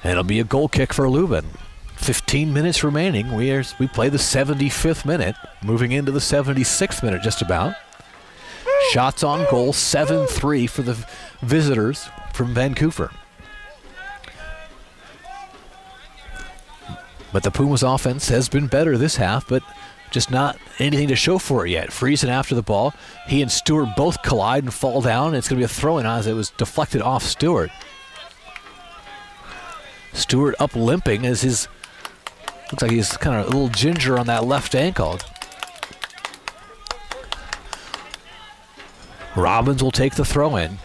And it'll be a goal kick for Lubin. 15 minutes remaining. We play the 75th minute, moving into the 76th minute just about. Shots on goal, 7-3 for the visitors from Vancouver. But the Pumas offense has been better this half, but just not anything to show for it yet. Friesen after the ball. He and Stewart both collide and fall down. It's going to be a throw-in as it was deflected off Stewart. Stewart up limping as his... Looks like he's kind of a little ginger on that left ankle. Robbins will take the throw in.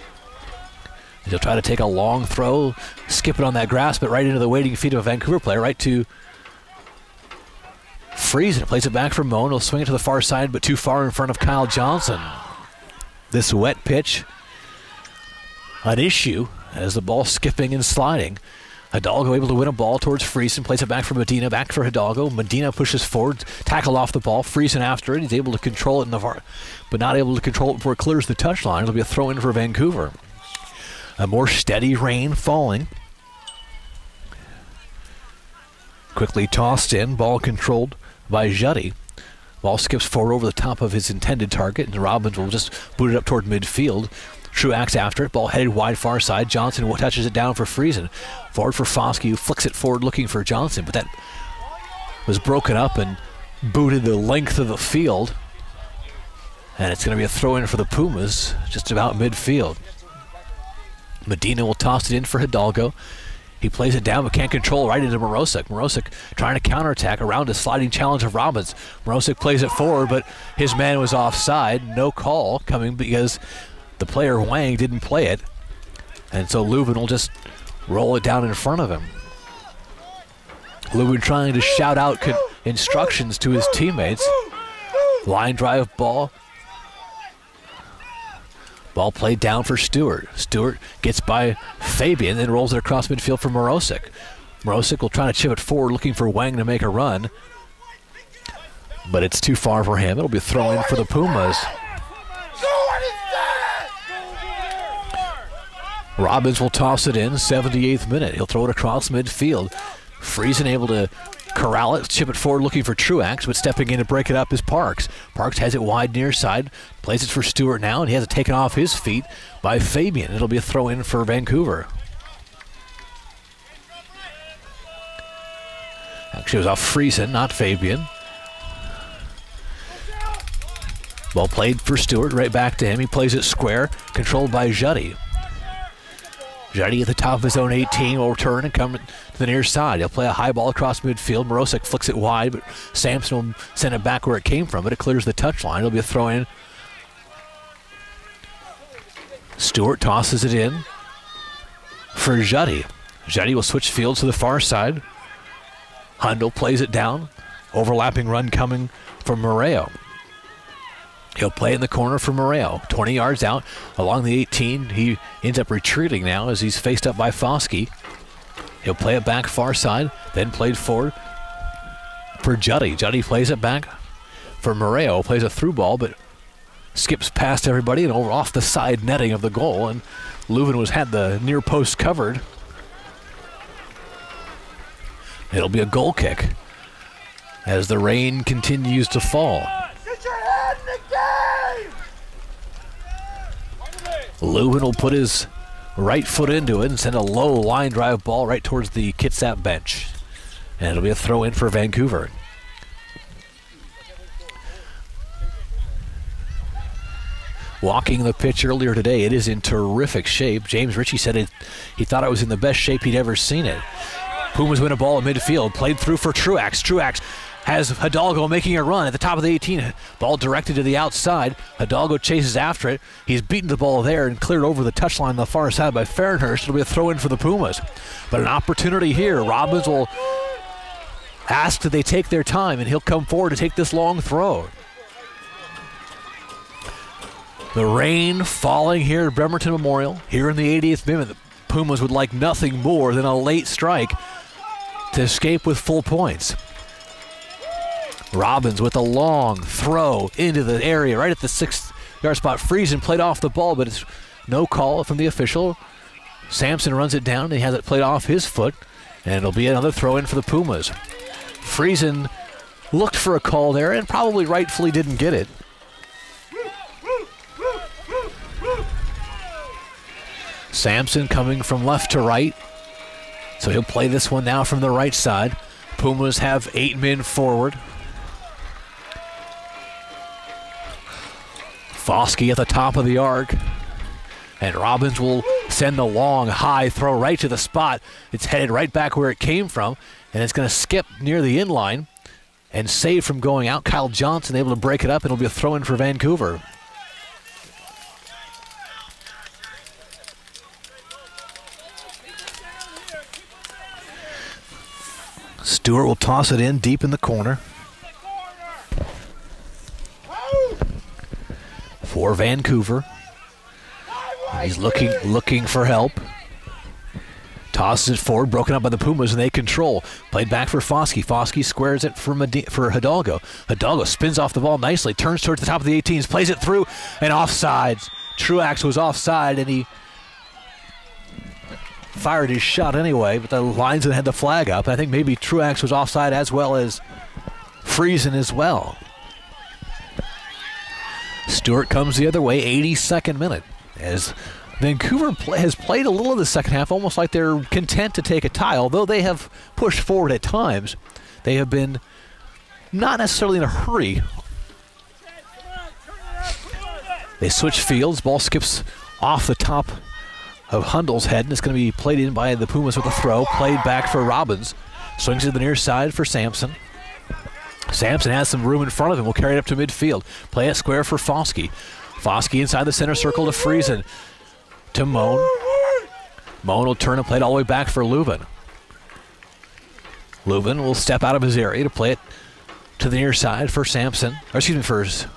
He'll try to take a long throw, skip it on that grass, but right into the waiting feet of a Vancouver player, right to Friesen. Plays it back for Moan. He'll swing it to the far side, but too far in front of Kyle Johnson. This wet pitch, an issue as the ball skipping and sliding. Hidalgo able to win a ball towards Friesen, plays it back for Medina, back for Hidalgo. Medina pushes forward, tackle off the ball. Friesen after it. He's able to control it in the far, but not able to control it before it clears the touchline. It'll be a throw in for Vancouver. A more steady rain falling. Quickly tossed in, ball controlled by Juddy. Ball skips forward over the top of his intended target, and Robbins will just boot it up toward midfield. Truax after it, ball headed wide far side. Johnson touches it down for Friesen. Forward for Foskey, who flicks it forward looking for Johnson, but that was broken up and booted the length of the field. And it's going to be a throw-in for the Pumas, just about midfield. Medina will toss it in for Hidalgo. He plays it down but can't control right into Morosic. Morosic trying to counterattack around a sliding challenge of Robbins. Morosic plays it forward, but his man was offside. No call coming because the player Wang didn't play it. And so Lubin will just roll it down in front of him. Lubin trying to shout out instructions to his teammates. Line drive ball. Ball played down for Stewart. Stewart gets by Fabian, then rolls it across midfield for Morosic. Morosic will try to chip it forward, looking for Wang to make a run. But it's too far for him. It'll be a throw-in for the Pumas. Robbins will toss it in, 78th minute. He'll throw it across midfield. Friesen able to corral it, chip it forward looking for Truax, but stepping in to break it up is Parks. Parks has it wide near side, plays it for Stewart now, and he has it taken off his feet by Fabian. It'll be a throw-in for Vancouver. Actually, it was off Friesen, not Fabian. Ball played for Stewart, right back to him. He plays it square, controlled by Juddy. Juddy at the top of his own 18 will return and come to the near side. He'll play a high ball across midfield. Morosic flicks it wide, but Sampson will send it back where it came from, but it clears the touchline. It'll be a throw-in. Stewart tosses it in for Juddy. Juddy will switch fields to the far side. Hundle plays it down. Overlapping run coming from Moreo. He'll play in the corner for Moreo. 20 yards out along the 18. He ends up retreating now as he's faced up by Foskey. He'll play it back far side, then played forward for Juddy. Juddy plays it back for Moreo. Plays a through ball, but skips past everybody and over off the side netting of the goal. And Leuven had the near post covered. It'll be a goal kick as the rain continues to fall. Get your head in the game! Leuven will put his right foot into it and send a low line drive ball right towards the Kitsap bench. And it'll be a throw in for Vancouver. Walking the pitch earlier today, it is in terrific shape. James Ritchie said he thought it was in the best shape he'd ever seen it. Pumas win a ball at midfield, played through for Truax. Truax has Hidalgo making a run at the top of the 18. Ball directed to the outside. Hidalgo chases after it. He's beaten the ball there and cleared over the touchline on the far side by Fahrenhurst. It'll be a throw in for the Pumas. But an opportunity here. Robbins will ask that they take their time, and he'll come forward to take this long throw. The rain falling here at Bremerton Memorial. Here in the 80th minute, the Pumas would like nothing more than a late strike to escape with full points. Robbins with a long throw into the area right at the 6-yard spot. Friesen played off the ball, but it's no call from the official. Sampson runs it down and he has it played off his foot, and it'll be another throw in for the Pumas. Friesen looked for a call there and probably rightfully didn't get it. Sampson coming from left to right, so he'll play this one now from the right side. Pumas have 8 men forward. Foskey at the top of the arc, and Robbins will send the long high throw right to the spot. It's headed right back where it came from, and it's going to skip near the inline and save from going out. Kyle Johnson able to break it up, and it'll be a throw in for Vancouver. Stewart will toss it in deep in the corner for Vancouver. He's looking for help. Tosses it forward, broken up by the Pumas, and they control. Played back for Foskey. Foskey squares it for Hidalgo. Hidalgo spins off the ball nicely, turns towards the top of the 18s, plays it through, and offsides. Truax was offside, and he fired his shot anyway, but the linesman had the flag up. I think maybe Truax was offside as well as Friesen as well. Stewart comes the other way, 82nd minute, as Vancouver has played a little of the second half, almost like they're content to take a tie, although they have pushed forward at times. They have been not necessarily in a hurry. They switch fields, ball skips off the top of Hundel's head, and it's going to be played in by the Pumas with a throw, played back for Robbins. Swings to the near side for Sampson. Sampson has some room in front of him, will carry it up to midfield. Play it square for Foskey. Foskey inside the center circle to Friesen. To Moan. Moan will turn and play it all the way back for Leuven. Leuven will step out of his area to play it to the near side for Sampson. Or excuse me,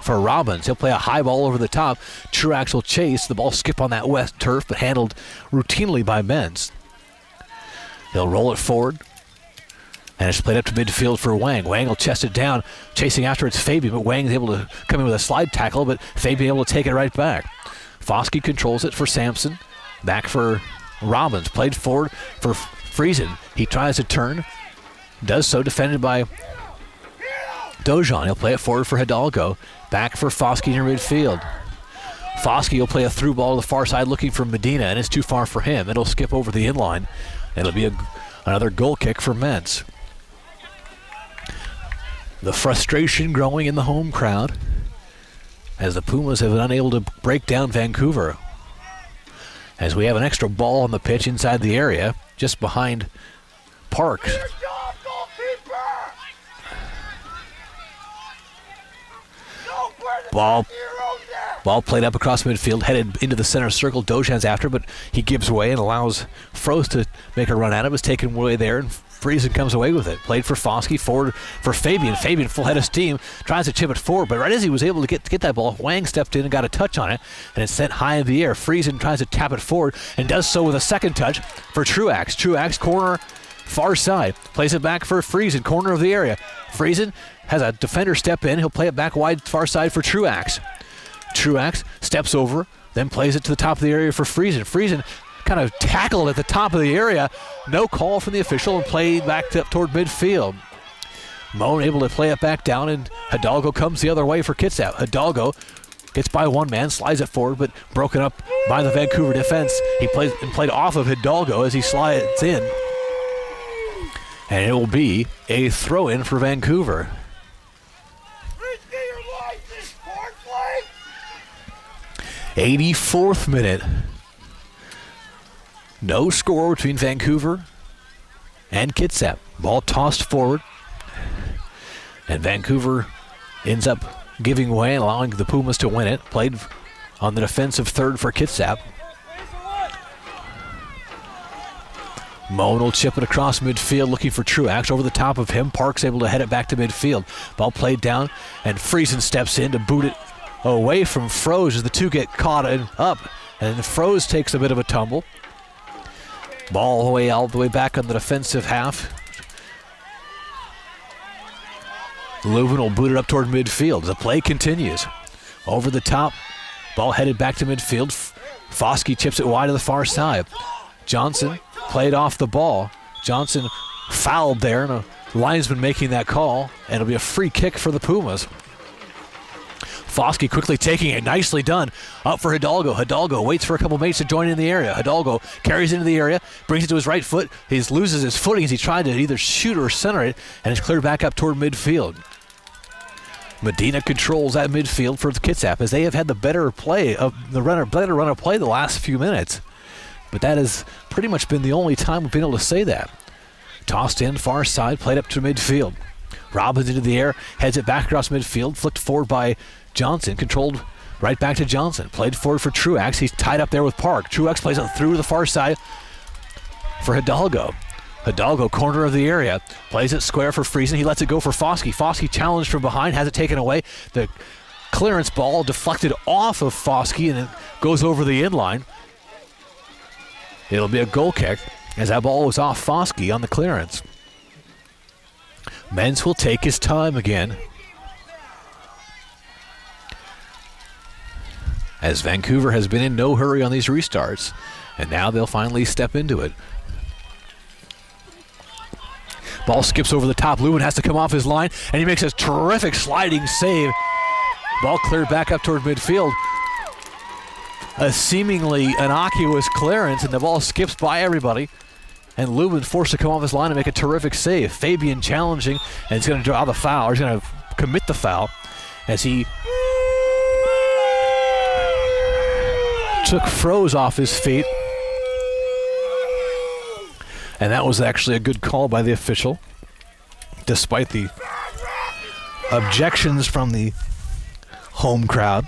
for Robbins. He'll play a high ball over the top. Truax will chase. The ball skip on that west turf, but handled routinely by Menz. He'll roll it forward. And it's played up to midfield for Wang. Wang will chest it down. Chasing after it's Fabian, but Wang's able to come in with a slide tackle, but Fabian able to take it right back. Foskey controls it for Sampson. Back for Robbins. Played forward for Friesen. He tries to turn. Does so, defended by Dojan. He'll play it forward for Hidalgo. Back for Foskey near midfield. Foskey will play a through ball to the far side looking for Medina, and it's too far for him. It'll skip over the inline. It'll be another goal kick for Menz. The frustration growing in the home crowd as the Pumas have been unable to break down Vancouver. As we have an extra ball on the pitch inside the area, just behind Parks. Ball played up across midfield, headed into the center circle. Dojan's after, but he gives way and allows Frost to make a run at it. Was taken away there, and Friesen comes away with it. Played for Foskey, forward for Fabian. Fabian full head of steam, tries to chip it forward, but right as he was able to get that ball, Wang stepped in and got a touch on it, and it's sent high in the air. Friesen tries to tap it forward, and does so with a second touch for Truax. Truax corner far side. Plays it back for Friesen, corner of the area. Friesen has a defender step in. He'll play it back wide, far side for Truax. Truax steps over, then plays it to the top of the area for Friesen. Friesen kind of tackled at the top of the area. No call from the official and played back up toward midfield. Moan able to play it back down, and Hidalgo comes the other way for Kitsap. Hidalgo gets by one man, slides it forward, but broken up by the Vancouver defense. He played off of Hidalgo as he slides in. And it will be a throw-in for Vancouver. 84th minute. No score between Vancouver and Kitsap. Ball tossed forward. And Vancouver ends up giving way and allowing the Pumas to win it. Played on the defensive third for Kitsap. Moan will chip it across midfield looking for Truax. Over the top of him, Park's able to head it back to midfield. Ball played down, and Friesen steps in to boot it away from Froze as the two get caught up. And Froze takes a bit of a tumble. Ball all the way back on the defensive half. Leuven will boot it up toward midfield. The play continues. Over the top, ball headed back to midfield. Foskey chips it wide to the far side. Johnson played off the ball. Johnson fouled there, and a linesman making that call, and it'll be a free kick for the Pumas. Foskey quickly taking it, nicely done. Up for Hidalgo. Hidalgo waits for a couple mates to join in the area. Hidalgo carries into the area, brings it to his right foot. He loses his footing as he tried to either shoot or center it, and it's cleared back up toward midfield. Medina controls that midfield for the Kitsap as they have had the better play of the better run of play the last few minutes. But that has pretty much been the only time we've been able to say that. Tossed in, far side, played up to midfield. Robbins into the air, heads it back across midfield, flicked forward by Johnson, controlled right back to Johnson. Played forward for Truax. He's tied up there with Park. Truax plays it through to the far side for Hidalgo. Hidalgo, corner of the area, plays it square for Friesen. He lets it go for Foskey. Foskey challenged from behind, has it taken away. The clearance ball deflected off of Foskey, and it goes over the inline. It'll be a goal kick as that ball was off Foskey on the clearance. Menz will take his time again, as Vancouver has been in no hurry on these restarts, and now they'll finally step into it. Ball skips over the top. Leuven has to come off his line, and he makes a terrific sliding save. Ball cleared back up toward midfield. A seemingly innocuous clearance, and the ball skips by everybody. And Leuven forced to come off his line and make a terrific save. Fabian challenging, and he's going to draw the foul. He's going to commit the foul as he took Froze off his feet. And that was actually a good call by the official, despite the objections from the home crowd.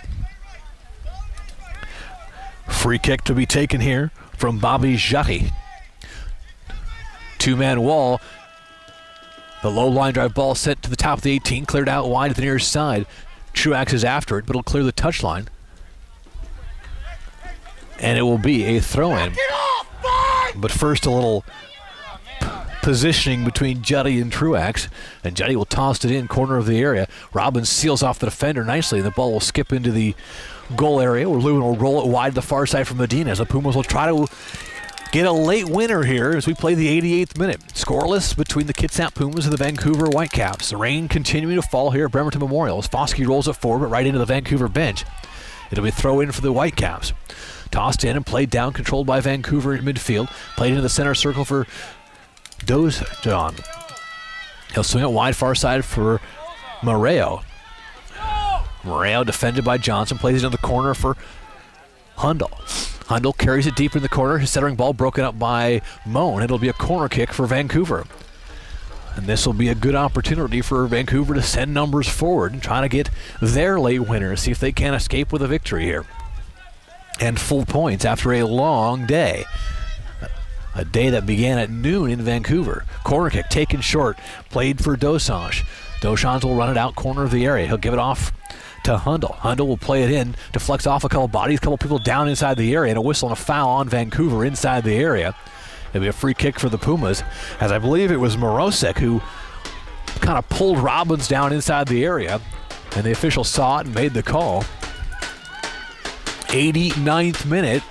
Free kick to be taken here from Bobby Jati. Two-man wall. The low line drive ball sent to the top of the 18, cleared out wide at the near side. Truax is after it, but it'll clear the touchline. And it will be a throw-in. But first, a little positioning between Juddy and Truax, and Juddy will toss it in corner of the area. Robbins seals off the defender nicely, and the ball will skip into the goal area where Leuven will roll it wide to the far side from Medina as the Pumas will try to get a late winner here as we play the 88th minute. Scoreless between the Kitsap Pumas and the Vancouver Whitecaps. The rain continuing to fall here at Bremerton Memorial as Foskey rolls it forward but right into the Vancouver bench. It'll be a throw in for the Whitecaps. Tossed in and played down, controlled by Vancouver in midfield. Played into the center circle for Dozon. He'll swing it wide far side for Moreo. Moreo defended by Johnson. Plays it in the corner for Hundal. Hundal carries it deep in the corner. His centering ball broken up by Moan. It'll be a corner kick for Vancouver. And this will be a good opportunity for Vancouver to send numbers forward and try to get their late winner. See if they can escape with a victory here. And full points after a long day. A day that began at noon in Vancouver. Corner kick taken short. Played for Dosange. Dosange will run it out corner of the area. He'll give it off to Hundal. Hundal will play it in. Deflects off a couple bodies. A couple people down inside the area. And a whistle and a foul on Vancouver inside the area. It'll be a free kick for the Pumas, as I believe it was Morosek who kind of pulled Robbins down inside the area, and the official saw it and made the call. 89th minute.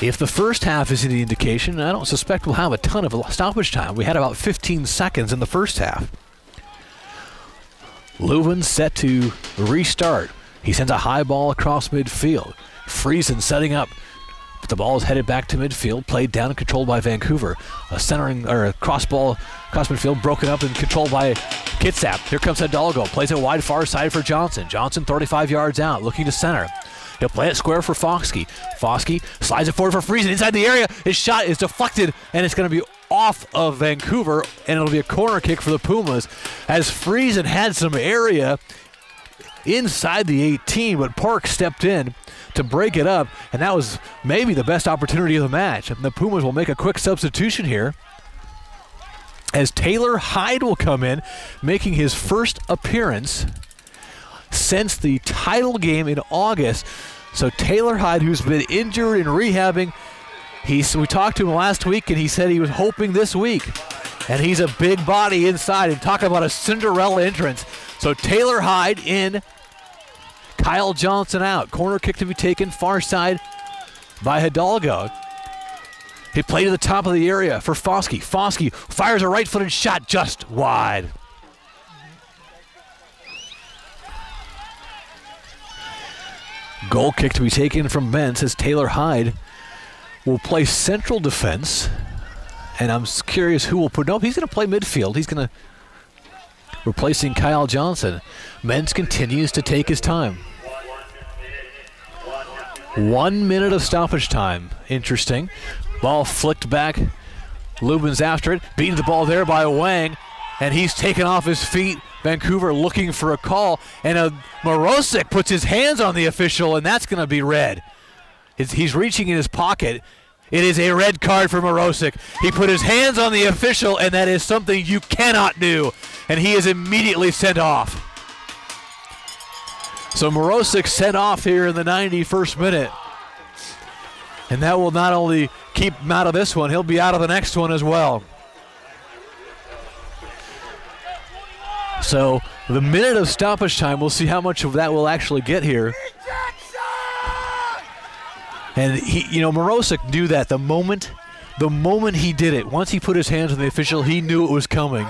If the first half is any indication, I don't suspect we'll have a ton of stoppage time. We had about 15 seconds in the first half. Leuven set to restart. He sends a high ball across midfield. Friesen setting up. But the ball is headed back to midfield, played down and controlled by Vancouver. A centering or a cross ball across midfield, broken up and controlled by Kitsap. Here comes Hidalgo, plays it wide far side for Johnson. Johnson 35 yards out, looking to center. He'll play it square for Foskey. Foskey slides it forward for Friesen inside the area. His shot is deflected, and it's going to be off of Vancouver, and it'll be a corner kick for the Pumas, as Friesen had some area inside the 18, but Park stepped in to break it up, and that was maybe the best opportunity of the match. And the Pumas will make a quick substitution here, as Taylor Hyde will come in, making his first appearance since the title game in August. So Taylor Hyde, who's been injured and rehabbing, we talked to him last week, and he said he was hoping this week. And he's a big body inside, and talking about a Cinderella entrance. So Taylor Hyde in, Kyle Johnson out. Corner kick to be taken far side by Hidalgo. He played to the top of the area for Foskey. Foskey fires a right-footed shot just wide. Goal kick to be taken from Bentz, as Taylor Hyde will play central defense. And I'm curious who will put... Nope, he's going to play midfield. He's going to... replacing Kyle Johnson. Bentz continues to take his time. 1 minute of stoppage time. Interesting. Ball flicked back. Lubin's after it. Beating the ball there by Wang. And he's taken off his feet. Vancouver looking for a call. And Morosek puts his hands on the official, and that's going to be red. He's reaching in his pocket. It is a red card for Morosek. He put his hands on the official, and that is something you cannot do. And he is immediately sent off. So Morosek sent off here in the 91st minute. And that will not only keep him out of this one, he'll be out of the next one as well. So the minute of stoppage time, we'll see how much of that we'll actually get here. And Morosek knew that the moment he did it, once he put his hands on the official, he knew it was coming.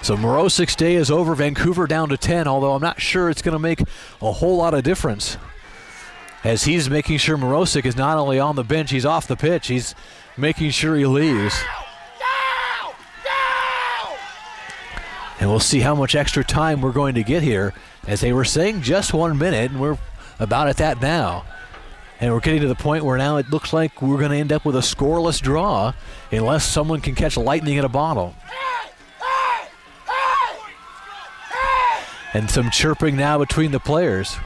So Morosek's day is over. Vancouver down to 10, although I'm not sure it's going to make a whole lot of difference, as he's making sure Morosek is not only on the bench, he's off the pitch. He's making sure he leaves. And we'll see how much extra time we're going to get here. As they were saying, just 1 minute, and we're about at that now. And we're getting to the point where now it looks like we're going to end up with a scoreless draw unless someone can catch lightning in a bottle. And some chirping now between the players.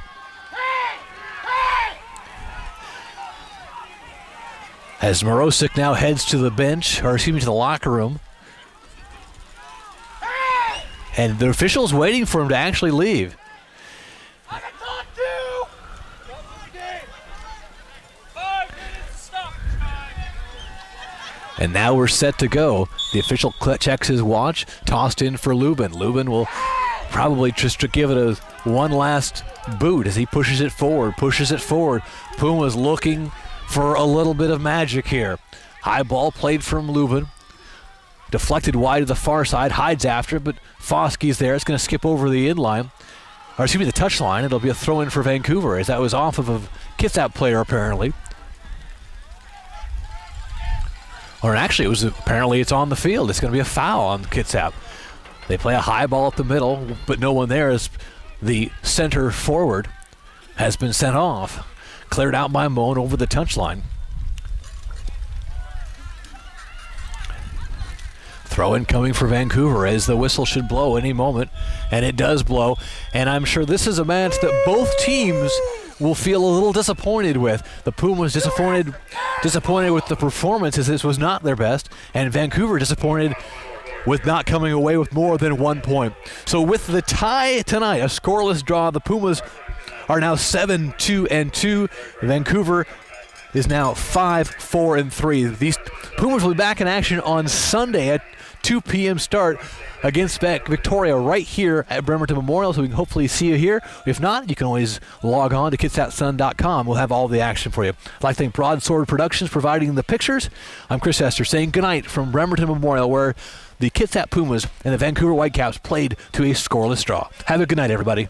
As Morosek now heads to the bench, or excuse me, to the locker room. And the official's waiting for him to actually leave. And now we're set to go. The official checks his watch, tossed in for Lubin. Lubin will probably just to give it one last boot as he pushes it forward. Puma's looking for a little bit of magic here. High ball played from Lubin. Deflected wide to the far side. Hyde's after it, but Foskey's there. It's going to skip over the inline. Or excuse me, the touchline. It'll be a throw-in for Vancouver, as that was off of a Kitsap player apparently. Or actually, it's on the field. It's going to be a foul on Kitsap. They play a high ball up the middle, but no one there, as the center forward has been sent off. Cleared out by Moan over the touchline. Throw-in coming for Vancouver, as the whistle should blow any moment, and it does blow. And I'm sure this is a match that both teams will feel a little disappointed with. The Pumas disappointed with the performance, as this was not their best, and Vancouver disappointed with not coming away with more than 1 point. So with the tie tonight, a scoreless draw, the Pumas are now 7-2-2. Vancouver is now 5-4-3. These Pumas will be back in action on Sunday at 2 p.m. start against Victoria right here at Bremerton Memorial, so we can hopefully see you here. If not, you can always log on to kitsapsun.com. We'll have all the action for you. I'd like to thank Broadsword Productions providing the pictures. I'm Chris Hester saying goodnight from Bremerton Memorial, where the Kitsap Pumas and the Vancouver Whitecaps played to a scoreless draw. Have a good night, everybody.